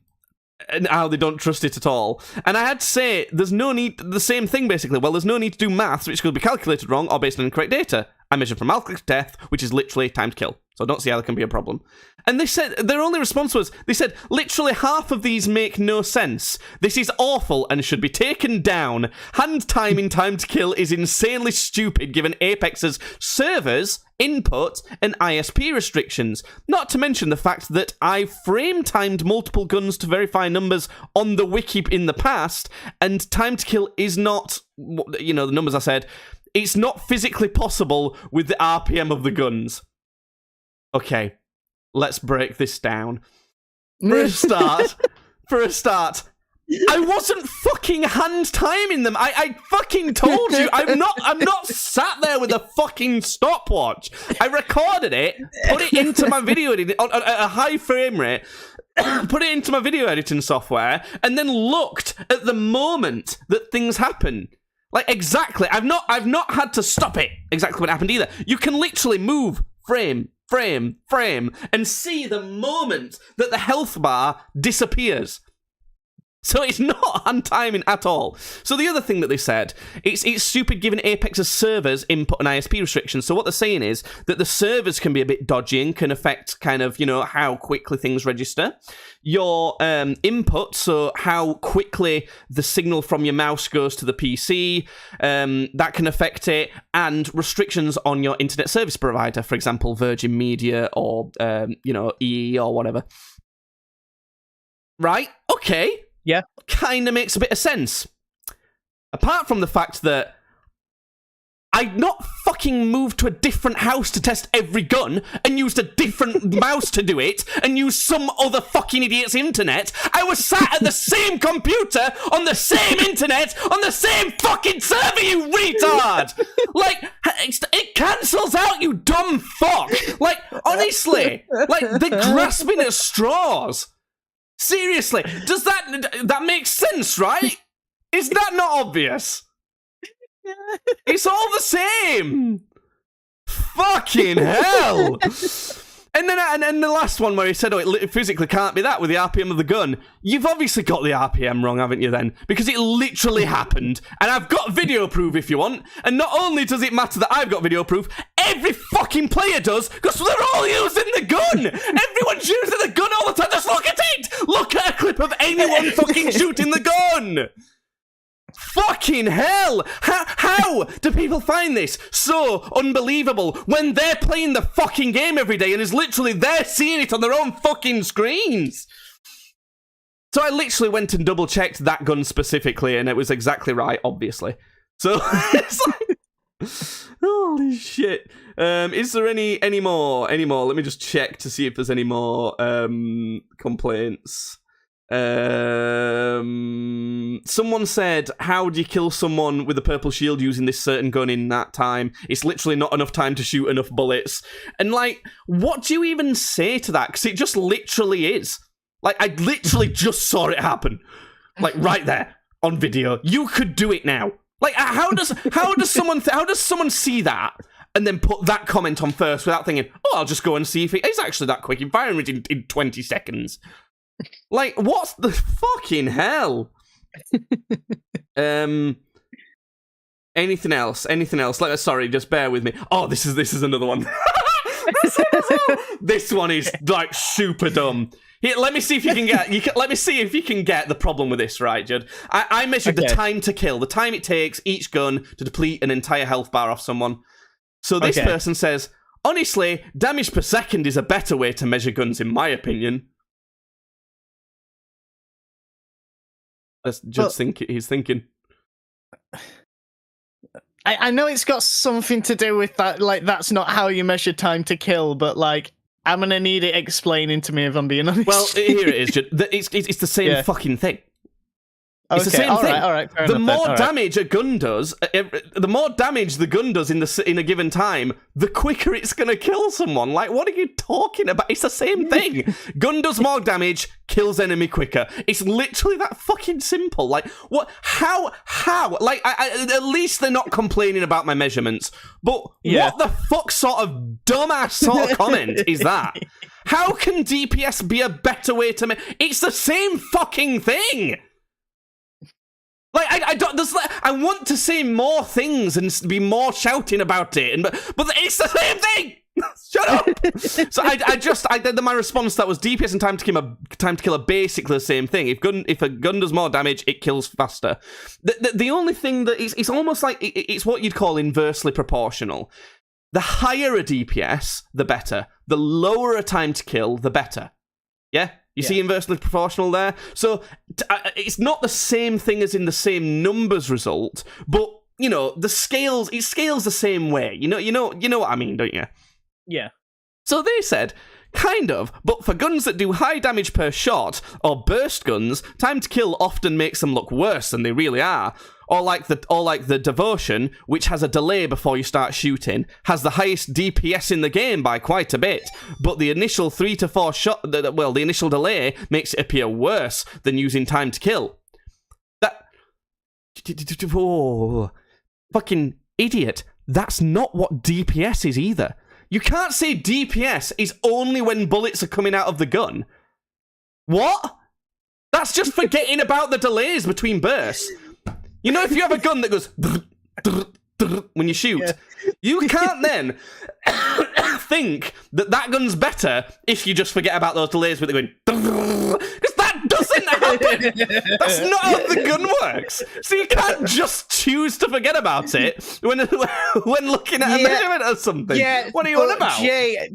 Speaker 1: how they don't trust it at all. And I had to say, there's no need, the same thing basically, well, there's no need to do maths which could be calculated wrong or based on incorrect data. I measured from alcohol to death, which is literally time to kill. So I don't see how that can be a problem. And they said, their only response was, they said, literally half of these make no sense. This is awful and should be taken down. Hand time in time to kill is insanely stupid given Apex's servers, input, and ISP restrictions. Not to mention the fact that I frame-timed multiple guns to verify numbers on the wiki in the past, and time to kill is not, the numbers I said, it's not physically possible with the RPM of the guns. Okay, let's break this down. For a start, I wasn't fucking hand timing them. I fucking told you. I'm not sat there with a fucking stopwatch. I recorded it, put it into my video editing on a high frame rate, put it into my video editing software, and then looked at the moment that things happen. Like, exactly. I've not had to stop it exactly when it happened either. You can literally move frame, and see the moment that the health bar disappears. So it's not hand timing at all. So the other thing that they said, it's stupid given Apex's servers input and ISP restrictions. So what they're saying is that the servers can be a bit dodgy and can affect kind of, how quickly things register. Your input, so how quickly the signal from your mouse goes to the PC, that can affect it, and restrictions on your internet service provider, for example, Virgin Media or, EE or whatever. Right? Okay.
Speaker 2: Yeah.
Speaker 1: Kind of makes a bit of sense. Apart from the fact that I'd not fucking moved to a different house to test every gun and used a different mouse to do it and used some other fucking idiot's internet. I was sat at the same computer on the same internet on the same fucking server, you retard! Like, it cancels out, you dumb fuck! Like, honestly, they're grasping at straws. Seriously, does that make sense, right? Is that not obvious? It's all the same. Fucking hell. And then the last one where he said, it physically can't be that with the RPM of the gun. You've obviously got the RPM wrong, haven't you then? Because it literally happened. And I've got video proof if you want. And not only does it matter that I've got video proof, every fucking player does, because they're all using the gun. Everyone's using the gun all the time. Just look at it. Look at a clip of anyone fucking shooting the gun. Fucking hell! How do people find this so unbelievable when they're playing the fucking game every day and is literally they're seeing it on their own fucking screens? So I literally went and double checked that gun specifically, and it was exactly right, obviously. So it's like, holy shit! Is there any more? Let me just check to see if there's any more complaints. Someone said, how do you kill someone with a purple shield using this certain gun in that time? It's literally not enough time to shoot enough bullets. And like, what do you even say to that? Because it just literally is. Like, I literally just saw it happen. Like, right there on video. You could do it now. Like, how does someone see that and then put that comment on first without thinking, oh, I'll just go and see if it is actually that quick in firing it in 20 seconds? Like, what's the fucking hell? Anything else? Sorry, just bear with me. Oh, this is another one. This one is like super dumb. Here, let me see if you can get. Let me see if you can get the problem with this, right, Judd? I measured the time to kill, the time it takes each gun to deplete an entire health bar off someone. So this person says, honestly, damage per second is a better way to measure guns, in my opinion. That's Judd's he's thinking.
Speaker 2: I know it's got something to do with that. Like, that's not how you measure time to kill, but like, I'm gonna need it explaining to me if I'm being honest.
Speaker 1: Well, here it is, Judd. It's the same fucking thing. It's the same thing.
Speaker 2: All right.
Speaker 1: The more damage a gun does, the more damage the gun does in a given time, the quicker it's going to kill someone. Like, what are you talking about? It's the same thing. Gun does more damage, kills enemy quicker. It's literally that fucking simple. Like, what? How? Like, at least they're not complaining about my measurements. But what the fuck sort of dumbass sort of comment is that? How can DPS be a better way to It's the same fucking thing. Like, I want to say more things and be more shouting about it, but it's the same thing. Shut up. So my response to that was DPS and time to kill are basically the same thing. If a gun does more damage, it kills faster. The only thing that it's almost like it's what you'd call inversely proportional. The higher a DPS, the better. The lower a time to kill, the better. Yeah. You see inversely proportional there? So it's not the same thing as in the same numbers result, but, you know, it scales the same way. You know what I mean, don't you?
Speaker 2: Yeah. So
Speaker 1: they said, kind of, but for guns that do high damage per shot, or burst guns, time to kill often makes them look worse than they really are. Or like the Devotion, which has a delay before you start shooting, has the highest DPS in the game by quite a bit, but the initial 3 to 4 shot, the initial delay makes it appear worse than using time to kill. That... Oh, fucking idiot. That's not what DPS is either. You can't say DPS is only when bullets are coming out of the gun. What? That's just forgetting about the delays between bursts. You know, if you have a gun that goes when you shoot, you can't then think that gun's better if you just forget about those delays with it going, because that doesn't happen. That's not how the gun works. So you can't just choose to forget about it when looking at a measurement or something. Yeah, what are you on about?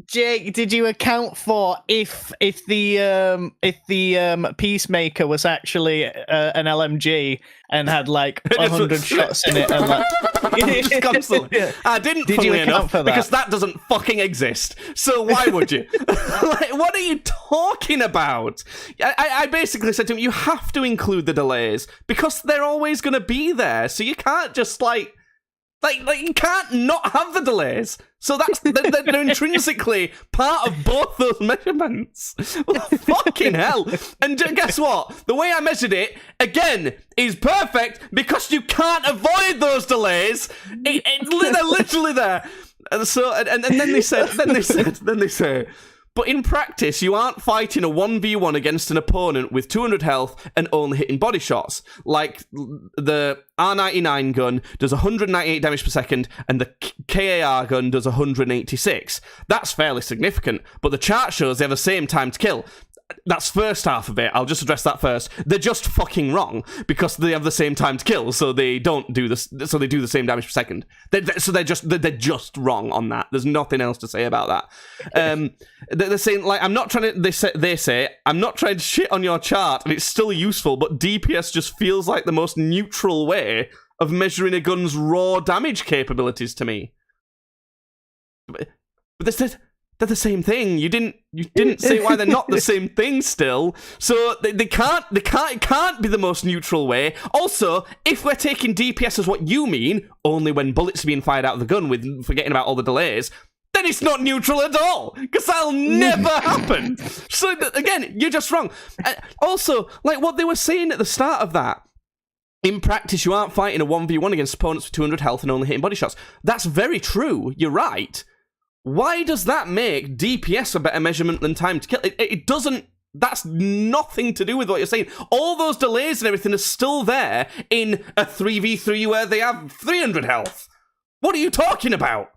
Speaker 2: Jake, did you account for if the Peacemaker was actually an LMG and had like 100 shots in it and like
Speaker 1: just constantly? I didn't, funnily enough, because that doesn't fucking exist. So why would you? Like, what are you talking about? I basically said to him, you have to include the delays because they're always going to be there. So you can't just like you can't not have the delays. So they're intrinsically part of both those measurements. Well, fucking hell. And guess what? The way I measured it, again, is perfect because you can't avoid those delays. They're literally there. And so, and then they say, But in practice, you aren't fighting a 1v1 against an opponent with 200 health and only hitting body shots. Like the R99 gun does 198 damage per second and the KAR gun does 186. That's fairly significant, but the chart shows they have the same time to kill. That's first half of it. I'll just address that first. They're just fucking wrong because they have the same time to kill, so they don't do this. So they do the same damage per second. They're just wrong on that. There's nothing else to say about that. They're saying like I'm not trying to. They say I'm not trying to shit on your chart, and it's still useful, but DPS just feels like the most neutral way of measuring a gun's raw damage capabilities to me. But they're the same thing. You didn't say why they're not the same thing still. So it can't be the most neutral way. Also, if we're taking DPS as what you mean, only when bullets are being fired out of the gun with forgetting about all the delays, then it's not neutral at all, because that'll never happen. So again, you're just wrong. Also, like what they were saying at the start of that, in practice, you aren't fighting a 1v1 against opponents with 200 health and only hitting body shots. That's very true. You're right. Why does that make DPS a better measurement than time to kill? It doesn't. That's nothing to do with what you're saying. All those delays and everything are still there in a 3v3 where they have 300 health. What are you talking about?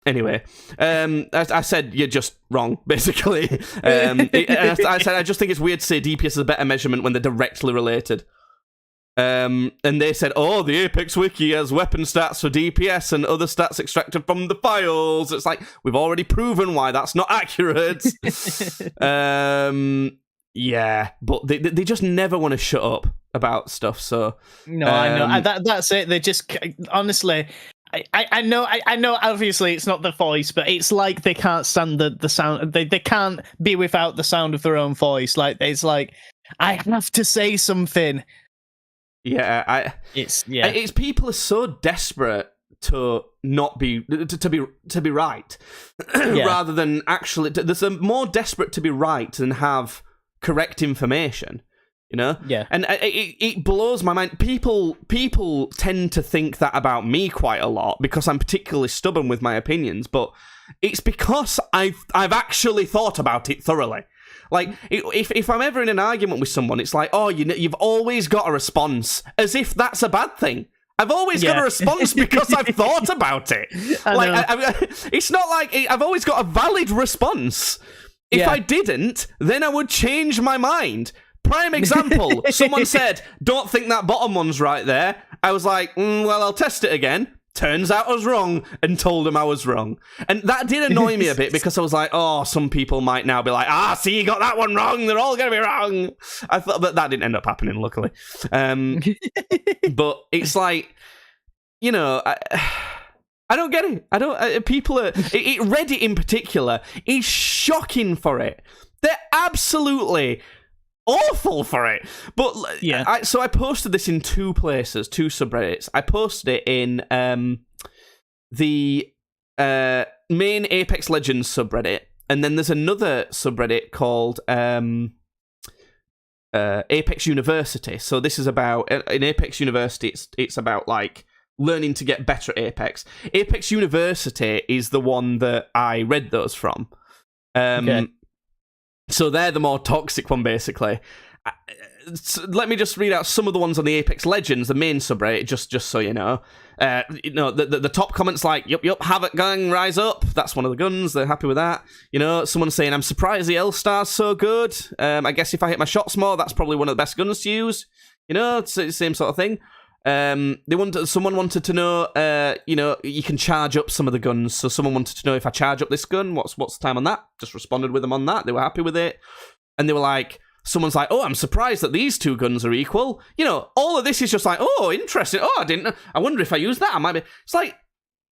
Speaker 1: Anyway, I said you're just wrong, basically. I said I just think it's weird to say DPS is a better measurement when they're directly related. And they said, oh, the Apex Wiki has weapon stats for DPS and other stats extracted from the files. It's like, we've already proven why that's not accurate. Yeah, but they just never want to shut up about stuff, so...
Speaker 2: No, I know. That's it. They just... Honestly... I know obviously it's not the voice, but it's like they can't stand the sound. They can't be without the sound of their own voice. Like, it's like, I have to say something.
Speaker 1: Yeah, it's people are so desperate to not be to be right, rather than actually. There's a more desperate to be right than have correct information. You know,
Speaker 2: yeah,
Speaker 1: and it blows my mind. People tend to think that about me quite a lot because I'm particularly stubborn with my opinions, but it's because I've actually thought about it thoroughly. Like, if I'm ever in an argument with someone, it's like, oh, you've always got a response, as if that's a bad thing. I've always got a response because I've thought about it. It's not like I've always got a valid response. If I didn't, then I would change my mind. Prime example, someone said, don't think that bottom one's right there. I was like, well, I'll test it again. Turns out I was wrong, and told them I was wrong. And that did annoy me a bit because I was like, oh, some people might now be like, see, you got that one wrong. They're all going to be wrong. I thought, but that didn't end up happening, luckily. But it's like, you know, I don't get it. I don't. People are. Reddit in particular is shocking for it. They're absolutely awful for it. But so I posted this in two places, two subreddits. I posted it in the main Apex Legends subreddit, and then there's another subreddit called Apex University. So this is about in Apex University. It's about like learning to get better at Apex. Apex University is the one that I read those from. So they're the more toxic one, basically. Let me just read out some of the ones on the Apex Legends, the main subreddit, just so you know. The top comments like, yup, Havoc Gang, rise up. That's one of the guns. They're happy with that. You know, someone saying, I'm surprised the L-Star's so good. I guess if I hit my shots more, that's probably one of the best guns to use. You know, it's the same sort of thing. Someone wanted to know, you know, you can charge up some of the guns. So someone wanted to know if I charge up this gun, what's the time on that? Just responded with them on that. They were happy with it. And they were like, someone's like, oh, I'm surprised that these two guns are equal. You know, all of this is just like, oh, interesting. Oh, I wonder if I use that. I might be. It's like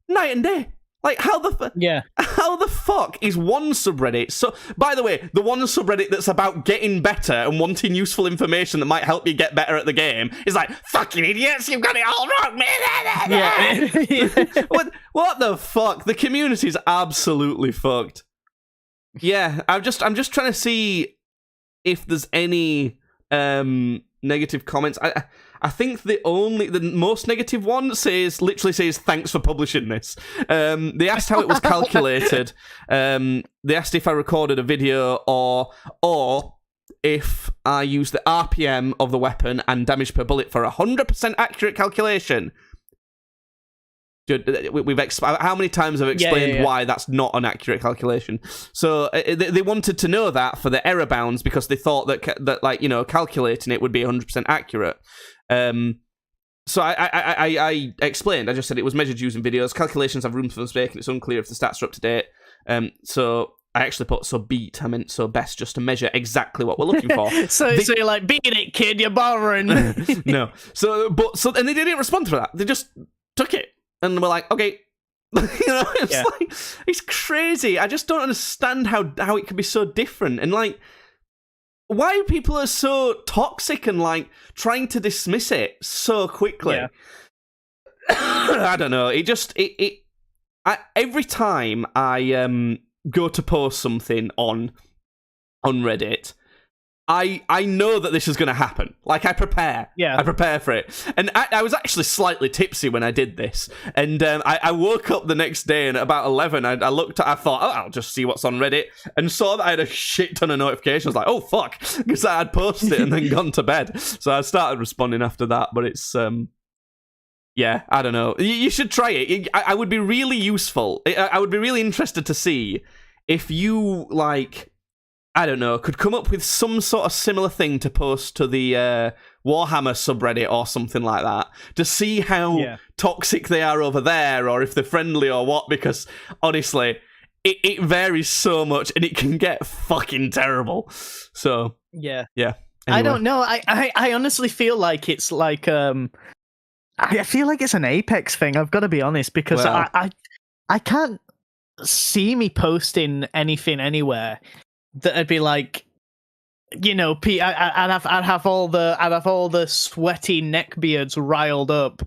Speaker 1: night and day. Like, how the fuck is one subreddit? So, by the way, the one subreddit that's about getting better and wanting useful information that might help you get better at the game is like, fucking idiots, you've got it all wrong, man. Yeah. What the fuck? The community's absolutely fucked. Yeah, I'm just trying to see if there's any negative comments. I think the most negative one literally says thanks for publishing this. They asked how it was calculated. They asked if I recorded a video or if I used the RPM of the weapon and damage per bullet for 100% accurate calculation. How many times have I explained why that's not an accurate calculation? So they wanted to know that for the error bounds because they thought that like, you know, calculating it would be 100% accurate. So I explained. I just said it was measured using videos. Calculations have room for mistake, and it's unclear if the stats are up to date. So I actually put beat. I meant best just to measure exactly what we're looking for.
Speaker 2: so you're like, beat it, kid. You're borrowing.
Speaker 1: No. And they didn't respond to that. They just took it. And we're like, okay, you know, it's crazy. I just don't understand how it can be so different, and like, why people are so toxic and like trying to dismiss it so quickly. Yeah. I don't know. Every time I go to post something on Reddit, I know that this is going to happen. Like, I prepare. Yeah. I prepare for it. And I was actually slightly tipsy when I did this. And I woke up the next day, and at about 11, I thought, I'll just see what's on Reddit, and saw that I had a shit ton of notifications. Like, oh, fuck. Because I had posted it and then gone to bed. So I started responding after that. But it's, yeah, I don't know. You should try it. I would be really useful. I would be really interested to see if you, like, I don't know, could come up with some sort of similar thing to post to the Warhammer subreddit or something like that, to see how toxic they are over there, or if they're friendly or what, because honestly, it varies so much and it can get fucking terrible. So, yeah. Anyway.
Speaker 2: I don't know. I honestly feel like it's like, I feel like it's an Apex thing, I've got to be honest, because I can't see me posting anything anywhere that'd be like, you know, I'd have all the sweaty neckbeards riled up.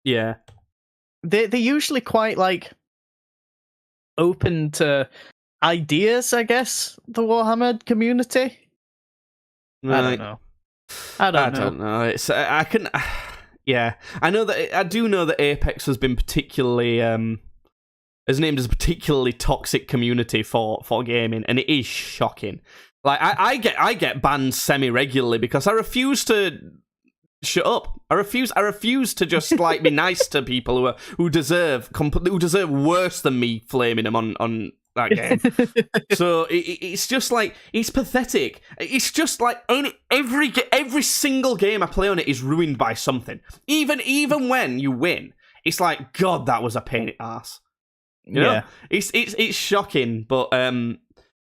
Speaker 1: Yeah,
Speaker 2: they're usually quite like open to ideas, I guess. The Warhammer community.
Speaker 1: Right.
Speaker 2: I don't know.
Speaker 1: It's yeah, I know that I do know that Apex has been particularly is named as a particularly toxic community for gaming, and it is shocking. Like, I get banned semi-regularly because I refuse to shut up. I refuse to just like be nice to people who deserve worse than me flaming them on that game. So it's just like, it's pathetic. It's just like every single game I play on it is ruined by something. Even when you win, it's like, God, that was a pain in the ass. You know? It's shocking, but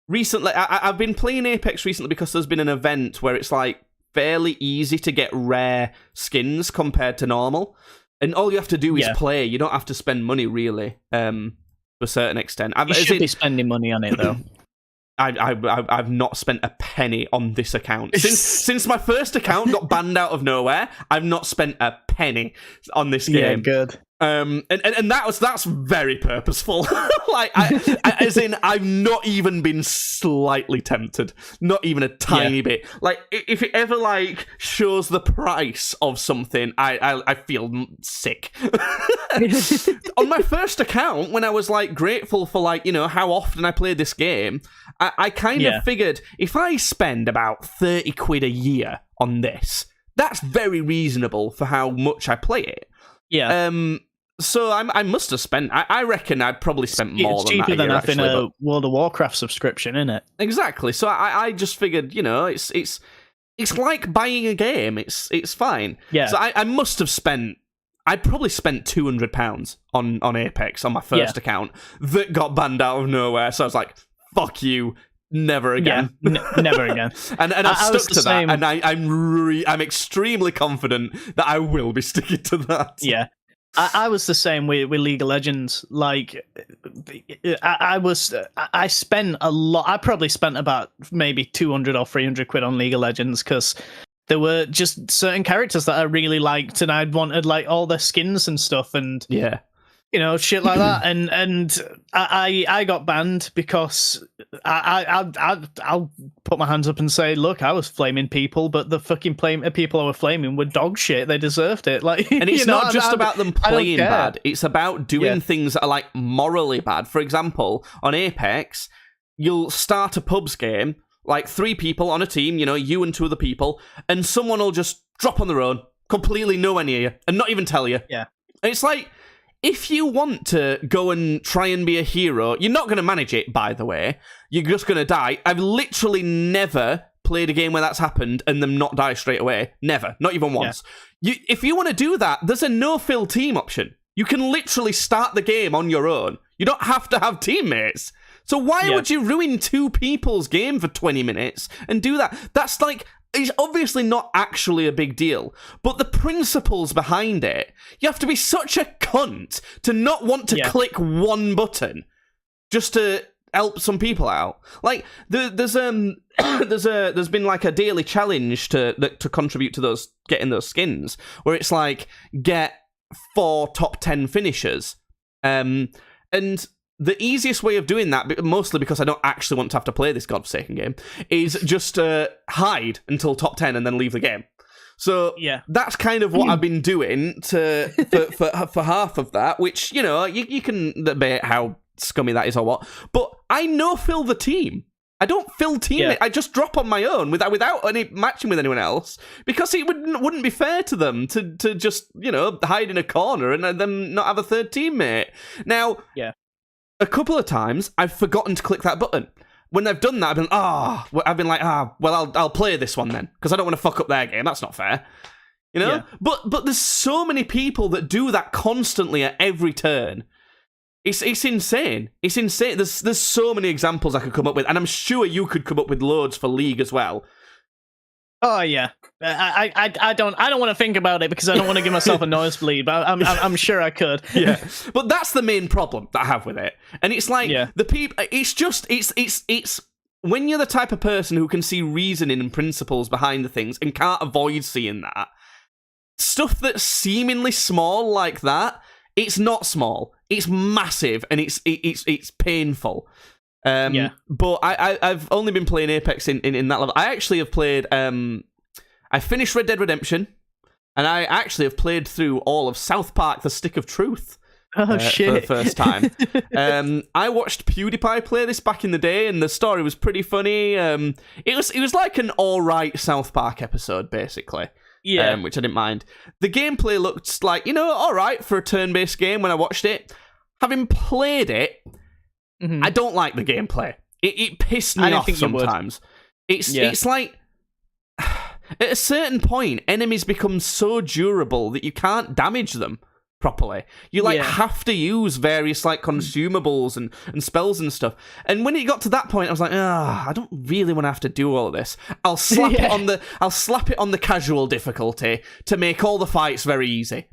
Speaker 1: recently I've been playing Apex recently because there's been an event where it's like fairly easy to get rare skins compared to normal, and all you have to do is play. You don't have to spend money really, to a certain extent.
Speaker 2: You should be spending money on it though.
Speaker 1: I've not spent a penny on this account since my first account got banned out of nowhere. I've not spent a penny on this game.
Speaker 2: Yeah, good.
Speaker 1: And that's very purposeful. Like, as in, I've not even been slightly tempted, not even a tiny bit. Like, if it ever like shows the price of something, I feel sick. On my first account, when I was like grateful for, like, you know, how often I played this game, I kind of figured if I spend about 30 quid a year on this, that's very reasonable for how much I play it.
Speaker 2: Yeah.
Speaker 1: So I must have spent. I reckon I'd probably spent more than that.
Speaker 2: It's cheaper than having
Speaker 1: a
Speaker 2: World of Warcraft subscription, isn't it?
Speaker 1: Exactly. So I just figured, you know, it's like buying a game. It's fine.
Speaker 2: Yeah.
Speaker 1: So I must have spent. I probably spent £200 on Apex on my first account that got banned out of nowhere. So I was like, "Fuck you." Never again.
Speaker 2: Yeah, never again.
Speaker 1: and I've stuck to that, and I'm extremely confident that I will be sticking to that.
Speaker 2: Yeah, I was the same with League of Legends. Like, I spent a lot. I probably spent about maybe 200 or 300 quid on League of Legends because there were just certain characters that I really liked, and I'd wanted like all their skins and stuff. And shit like that, and I got banned because I'll put my hands up and say, look, I was flaming people, but the fucking people I were flaming were dog shit. They deserved it. Like,
Speaker 1: and it's not just about them playing bad; it's about doing
Speaker 2: Yeah.
Speaker 1: things that are like morally bad. For example, on Apex, you'll start a pubs game, like 3 people on a team, you and 2 other people, and someone will just drop on their own, completely nowhere near you, and not even tell you.
Speaker 2: Yeah.
Speaker 1: And it's like, if you want to go and try and be a hero, you're not going to manage it, by the way. You're just going to die. I've literally never played a game where that's happened and them not die straight away. Never. Not even once. If you want to do that, there's a no-fill team option. You can literally start the game on your own. You don't have to have teammates. So why would you ruin 2 people's game for 20 minutes and do that? That's like... It's obviously not actually a big deal, but the principles behind it, you have to be such a cunt to not want to click one button just to help some people out. Like, there's been like a daily challenge to contribute to those, getting those skins, where it's like, get 4 top 10 finishers. And the easiest way of doing that, mostly because I don't actually want to have to play this godforsaken game, is just hide until top 10 and then leave the game. So that's kind of what I've been doing for half of that, which, you can debate how scummy that is or what, but I no-fill the team. I don't fill teammates. I just drop on my own without any matching with anyone else, because it wouldn't be fair to them to just, hide in a corner and them not have a third teammate. Now, a couple of times, I've forgotten to click that button. When they've done that, I've been like, well, I'll play this one then, because I don't want to fuck up their game. That's not fair. But there's so many people that do that constantly at every turn. It's insane. It's insane. There's so many examples I could come up with, and I'm sure you could come up with loads for League as well.
Speaker 2: Oh yeah, I don't want to think about it because I don't want to give myself a nosebleed. But I'm sure I could.
Speaker 1: Yeah, but that's the main problem that I have with it, and it's like the people. It's when you're the type of person who can see reasoning and principles behind the things and can't avoid seeing that stuff that's seemingly small like that. It's not small. It's massive, and it's painful. But I've only been playing Apex in that level. I actually have played... I finished Red Dead Redemption, and I actually have played through all of South Park: The Stick of Truth
Speaker 2: shit.
Speaker 1: for the first time. I watched PewDiePie play this back in the day, and the story was pretty funny. It was like an alright South Park episode, basically.
Speaker 2: Yeah.
Speaker 1: Which I didn't mind. The gameplay looked like, alright for a turn-based game when I watched it. Having played it, I don't like the gameplay. It pissed me off sometimes. It's like, at a certain point, enemies become so durable that you can't damage them properly. You have to use various consumables and spells and stuff. And when it got to that point, I was like, I don't really want to have to do all of this. I'll slap it on the casual difficulty to make all the fights very easy.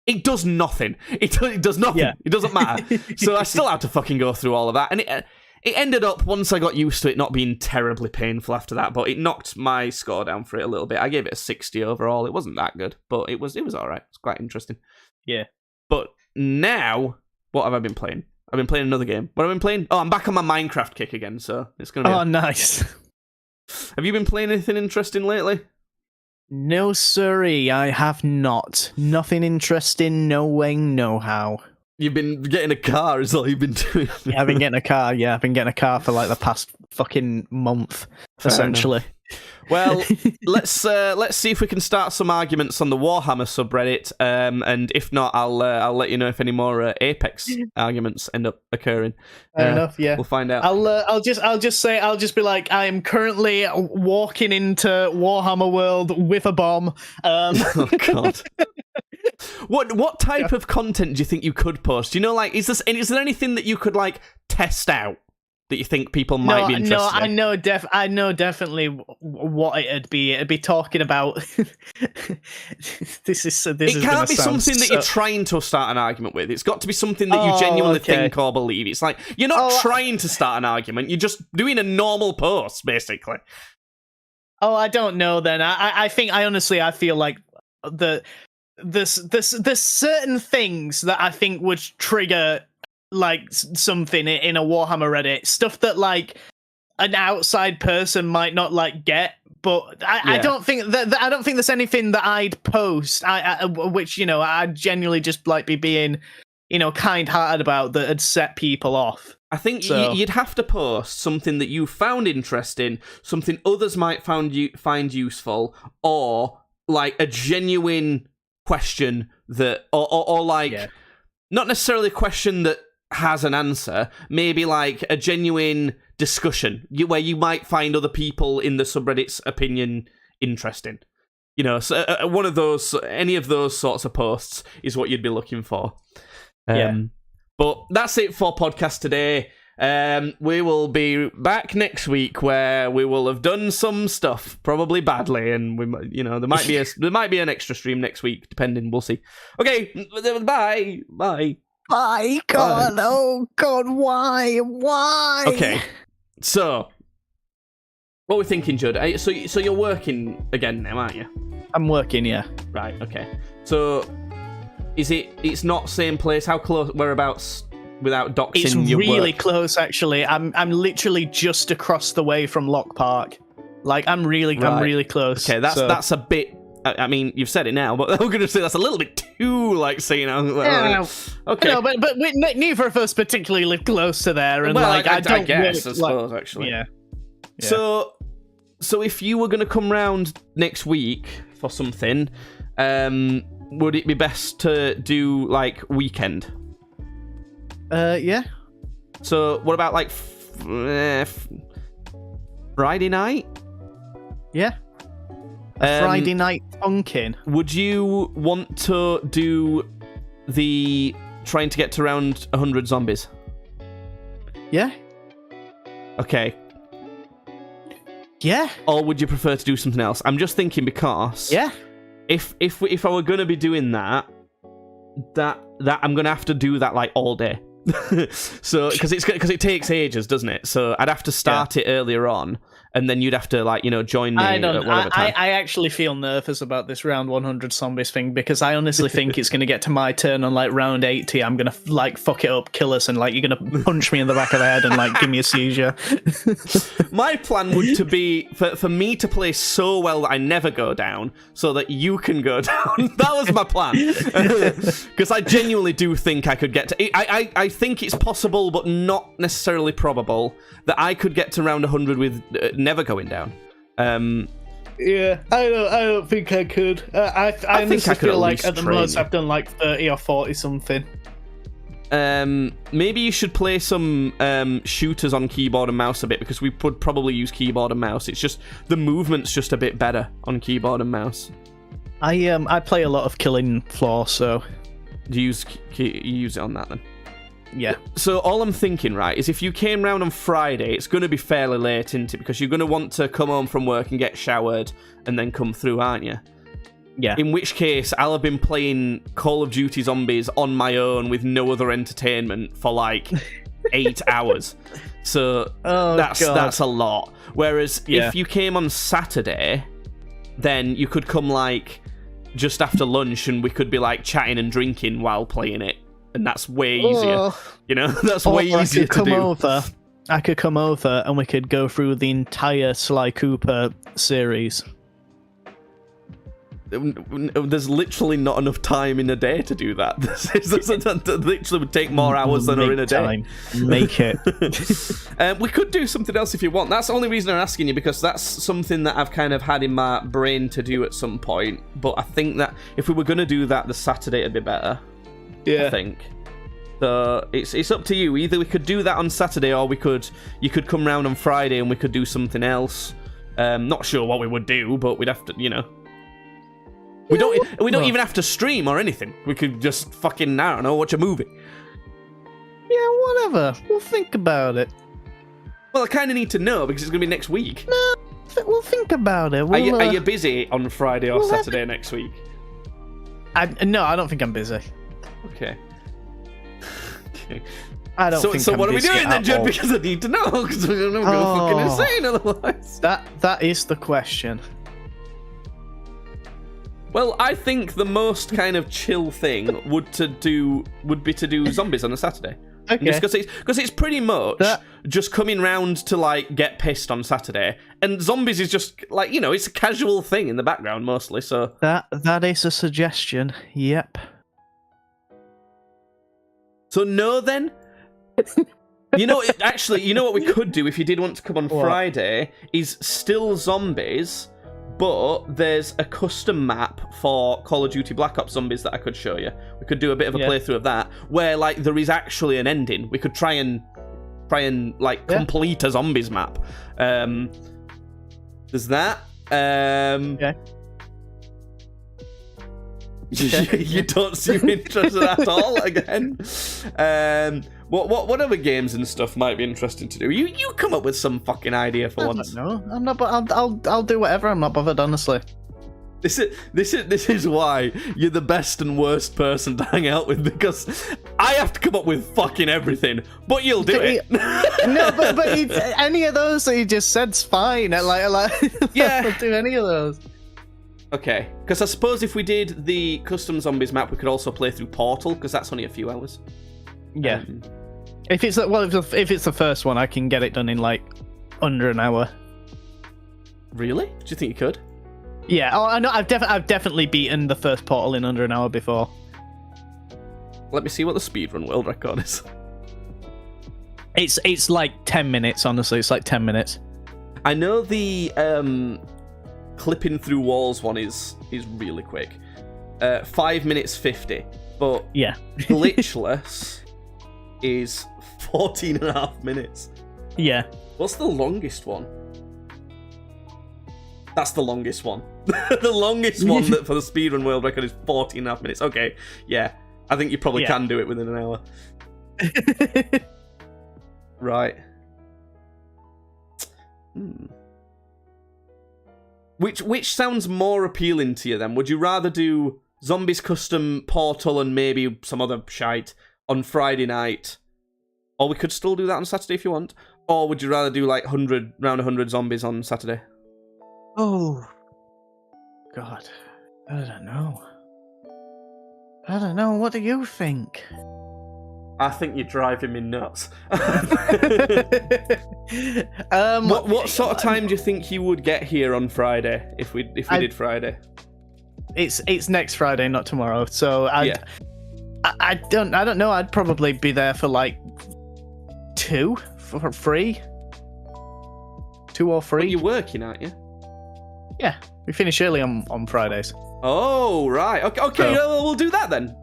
Speaker 1: It does nothing. It does nothing. Yeah. It doesn't matter. So I still had to fucking go through all of that. And it ended up, once I got used to it, not being terribly painful after that, but it knocked my score down for it a little bit. I gave it a 60 overall. It wasn't that good, but it was alright. It's quite interesting.
Speaker 2: Yeah.
Speaker 1: But now, what have I been playing? I've been playing another game. What have I been playing? Oh, I'm back on my Minecraft kick again, so it's going to be...
Speaker 2: Oh, nice.
Speaker 1: Have you been playing anything interesting lately?
Speaker 2: No, sirree, I have not. Nothing interesting, no way, no how.
Speaker 1: You've been getting a car, is all you've been doing.
Speaker 2: I've been getting a car, I've been getting a car for the past fucking month, essentially.
Speaker 1: Well, let's see if we can start some arguments on the Warhammer subreddit, and if not, I'll let you know if any more Apex arguments end up occurring.
Speaker 2: Fair enough, yeah.
Speaker 1: We'll find out.
Speaker 2: I'll just be like, I am currently walking into Warhammer World with a bomb.
Speaker 1: Oh God. What type of content do you think you could post? Do you know, is there anything that you could test out that you think people might be interested in?
Speaker 2: I know definitely what it'd be. It'd be talking about this is
Speaker 1: it can't be something that you're trying to start an argument with. It's got to be something that you genuinely think or believe. It's like you're not trying to start an argument, you're just doing a normal post, basically.
Speaker 2: Oh, I don't know then. I think I feel like there's certain things that I think would trigger like something in a Warhammer Reddit, stuff that like an outside person might not like get. But I don't think that I don't think there's anything that I'd post, which I'd genuinely just like be being, kind-hearted about that had set people off.
Speaker 1: I think you'd have to post something that you found interesting, something others might find useful, or like a genuine question that, or like not necessarily a question that has an answer, maybe like a genuine discussion where you might find other people in the subreddit's opinion interesting. So one of those, any of those sorts of posts is what you'd be looking for. But that's it for podcast today. We will be back next week where we will have done some stuff, probably badly, and there might be an extra stream next week, depending. We'll see. Okay, bye.
Speaker 2: My God,
Speaker 1: Bye.
Speaker 2: Oh God, why?
Speaker 1: Okay, so what we're thinking, Judd. So you're working again now, aren't you?
Speaker 2: I'm working, yeah.
Speaker 1: Right. Okay. So it's not same place? How close? Whereabouts? Without doxing
Speaker 2: It's
Speaker 1: your
Speaker 2: really
Speaker 1: work?
Speaker 2: close, actually. I'm literally just across the way from Lock Park. Like I'm really close.
Speaker 1: Okay, that's a bit. I mean, you've said it now, but I'm going to say that's a little bit too like saying. Okay.
Speaker 2: No, but neither of us particularly live close to there, and
Speaker 1: Well,
Speaker 2: like I don't
Speaker 1: guess, I
Speaker 2: work,
Speaker 1: suppose, actually.
Speaker 2: Yeah.
Speaker 1: So if you were going to come round next week for something, would it be best to do like weekend?
Speaker 2: Yeah.
Speaker 1: So what about like Friday night?
Speaker 2: Yeah. Friday night funkin'.
Speaker 1: Would you want to do the trying to get to around 100 zombies?
Speaker 2: Yeah.
Speaker 1: Okay.
Speaker 2: Yeah.
Speaker 1: Or would you prefer to do something else? I'm just thinking because if I were gonna be doing that I'm gonna have to do that like all day. So because it takes ages, doesn't it? So I'd have to start it earlier on, and then you'd have to join me at whatever time.
Speaker 2: I actually feel nervous about this round 100 zombies thing because I honestly think it's going to get to my turn on like round 80. I'm going to like fuck it up, kill us, and like you're going to punch me in the back of the head and like give me a seizure.
Speaker 1: My plan would to be for me to play so well that I never go down, so that you can go down. That was my plan, because I genuinely do think I could get to. I think it's possible, but not necessarily probable, that I could get to round 100 with never going down.
Speaker 2: Yeah, I don't think I could. I honestly feel like at the most I've done like 30 or 40 something.
Speaker 1: Maybe you should play some shooters on keyboard and mouse a bit, because we would probably use keyboard and mouse. It's just the movement's just a bit better on keyboard and mouse.
Speaker 2: I play a lot of Killing Floor, so
Speaker 1: You use it on that then.
Speaker 2: yeah.
Speaker 1: So all I'm thinking, right, is if you came round on Friday, it's going to be fairly late, isn't it? Because you're going to want to come home from work and get showered and then come through, aren't you?
Speaker 2: Yeah.
Speaker 1: In which case, I'll have been playing Call of Duty Zombies on my own with no other entertainment for like 8 hours. So that's a lot. Whereas if you came on Saturday, then you could come like just after lunch and we could be like chatting and drinking while playing it. And that's way easier. That's way easier to do.
Speaker 2: I could come over and we could go through the entire Sly Cooper series.
Speaker 1: There's literally not enough time in a day to do that. This literally would take more hours than are in a day.
Speaker 2: Make it.
Speaker 1: We could do something else if you want. That's the only reason I'm asking you, because that's something that I've kind of had in my brain to do at some point. But I think that if we were going to do that, the Saturday would be better.
Speaker 2: Yeah.
Speaker 1: I think. So it's up to you. Either we could do that on Saturday, or you could come round on Friday and we could do something else. Not sure what we would do, but we'd have to, We don't even have to stream or anything. We could just fucking, I don't know, watch a movie.
Speaker 2: Yeah, whatever. We'll think about it.
Speaker 1: Well, I kind of need to know because it's going to be next week.
Speaker 2: No, we'll think about it.
Speaker 1: Are you busy on Friday or Saturday next week?
Speaker 2: No, I don't think I'm busy.
Speaker 1: Okay.
Speaker 2: I don't think
Speaker 1: so
Speaker 2: I'm
Speaker 1: what are we
Speaker 2: busy
Speaker 1: doing then,
Speaker 2: at
Speaker 1: Judd?
Speaker 2: all.
Speaker 1: Because I need to know, because I'm going to go fucking insane otherwise.
Speaker 2: That is the question.
Speaker 1: Well, I think the most kind of chill thing would be to do zombies on a Saturday.
Speaker 2: Okay.
Speaker 1: Just because it's pretty much just coming round to like get pissed on Saturday, and zombies is just like, you know, it's a casual thing in the background mostly. So
Speaker 2: that is a suggestion. Yep.
Speaker 1: So no, then. You know, actually, you know what we could do if you did want to come on Friday is still zombies, but there's a custom map for Call of Duty Black Ops Zombies that I could show you. We could do a bit of a playthrough of that, where like there is actually an ending. We could try and like complete a zombies map. There's that. You don't seem interested at all again. What other games and stuff might be interesting to do? You come up with some fucking idea for once.
Speaker 2: No, I'm not. I'll do whatever. I'm not bothered, honestly.
Speaker 1: This is why you're the best and worst person to hang out with, because I have to come up with fucking everything, but you'll do it.
Speaker 2: No, but any of those that you just said's fine. Like
Speaker 1: yeah,
Speaker 2: I'll do any of those.
Speaker 1: Okay, because I suppose if we did the custom zombies map, we could also play through Portal, because that's only a few hours.
Speaker 2: Yeah. If it's the first one, I can get it done in like under an hour.
Speaker 1: Really? Do you think you could?
Speaker 2: Yeah. Oh, I know. I've definitely beaten the first Portal in under an hour before.
Speaker 1: Let me see what the speedrun world record is.
Speaker 2: It's like 10 minutes. Honestly, it's like 10 minutes.
Speaker 1: I know the clipping through walls one is really quick. 5 minutes 50, but
Speaker 2: yeah,
Speaker 1: glitchless is 14 and a half minutes.
Speaker 2: Yeah.
Speaker 1: What's the longest one? That's the longest one. The longest one that for the speedrun world record is 14 and a half minutes. Okay, yeah. I think you probably can do it within an hour. Right. Which sounds more appealing to you then? Would you rather do Zombies Custom, Portal, and maybe some other shite on Friday night? Or we could still do that on Saturday if you want. Or would you rather do like round 100 zombies on Saturday?
Speaker 2: Oh, God. I don't know. What do you think?
Speaker 1: I think you're driving me nuts. What sort of time do you think you would get here on Friday if we did Friday?
Speaker 2: It's next Friday, not tomorrow. So I don't know. I'd probably be there for like 2 for free. 2 or 3.
Speaker 1: But you're working, aren't you?
Speaker 2: Yeah, we finish early on Fridays.
Speaker 1: Oh right, okay. So, we'll do that then.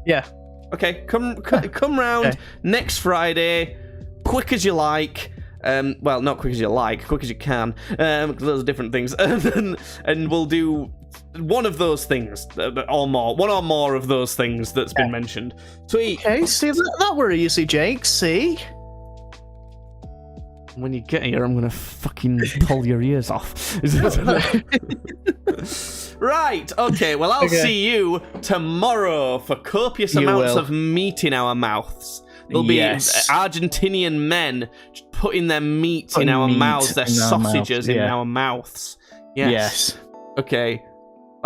Speaker 2: Yeah.
Speaker 1: Okay, come round next Friday, quick as you like. Well, not quick as you like, quick as you can. Those are different things. And we'll do one of those things, or more. One or more of those things that's been mentioned. Sweet.
Speaker 2: Okay, see, that were easy, Jake. See?
Speaker 1: When you get here, I'm going to fucking pull your ears off. Right, okay, well, I'll see you tomorrow for copious amounts of meat in our mouths. There'll be Argentinian men putting their meat in our mouths, their sausages in our mouths. Yes. Okay.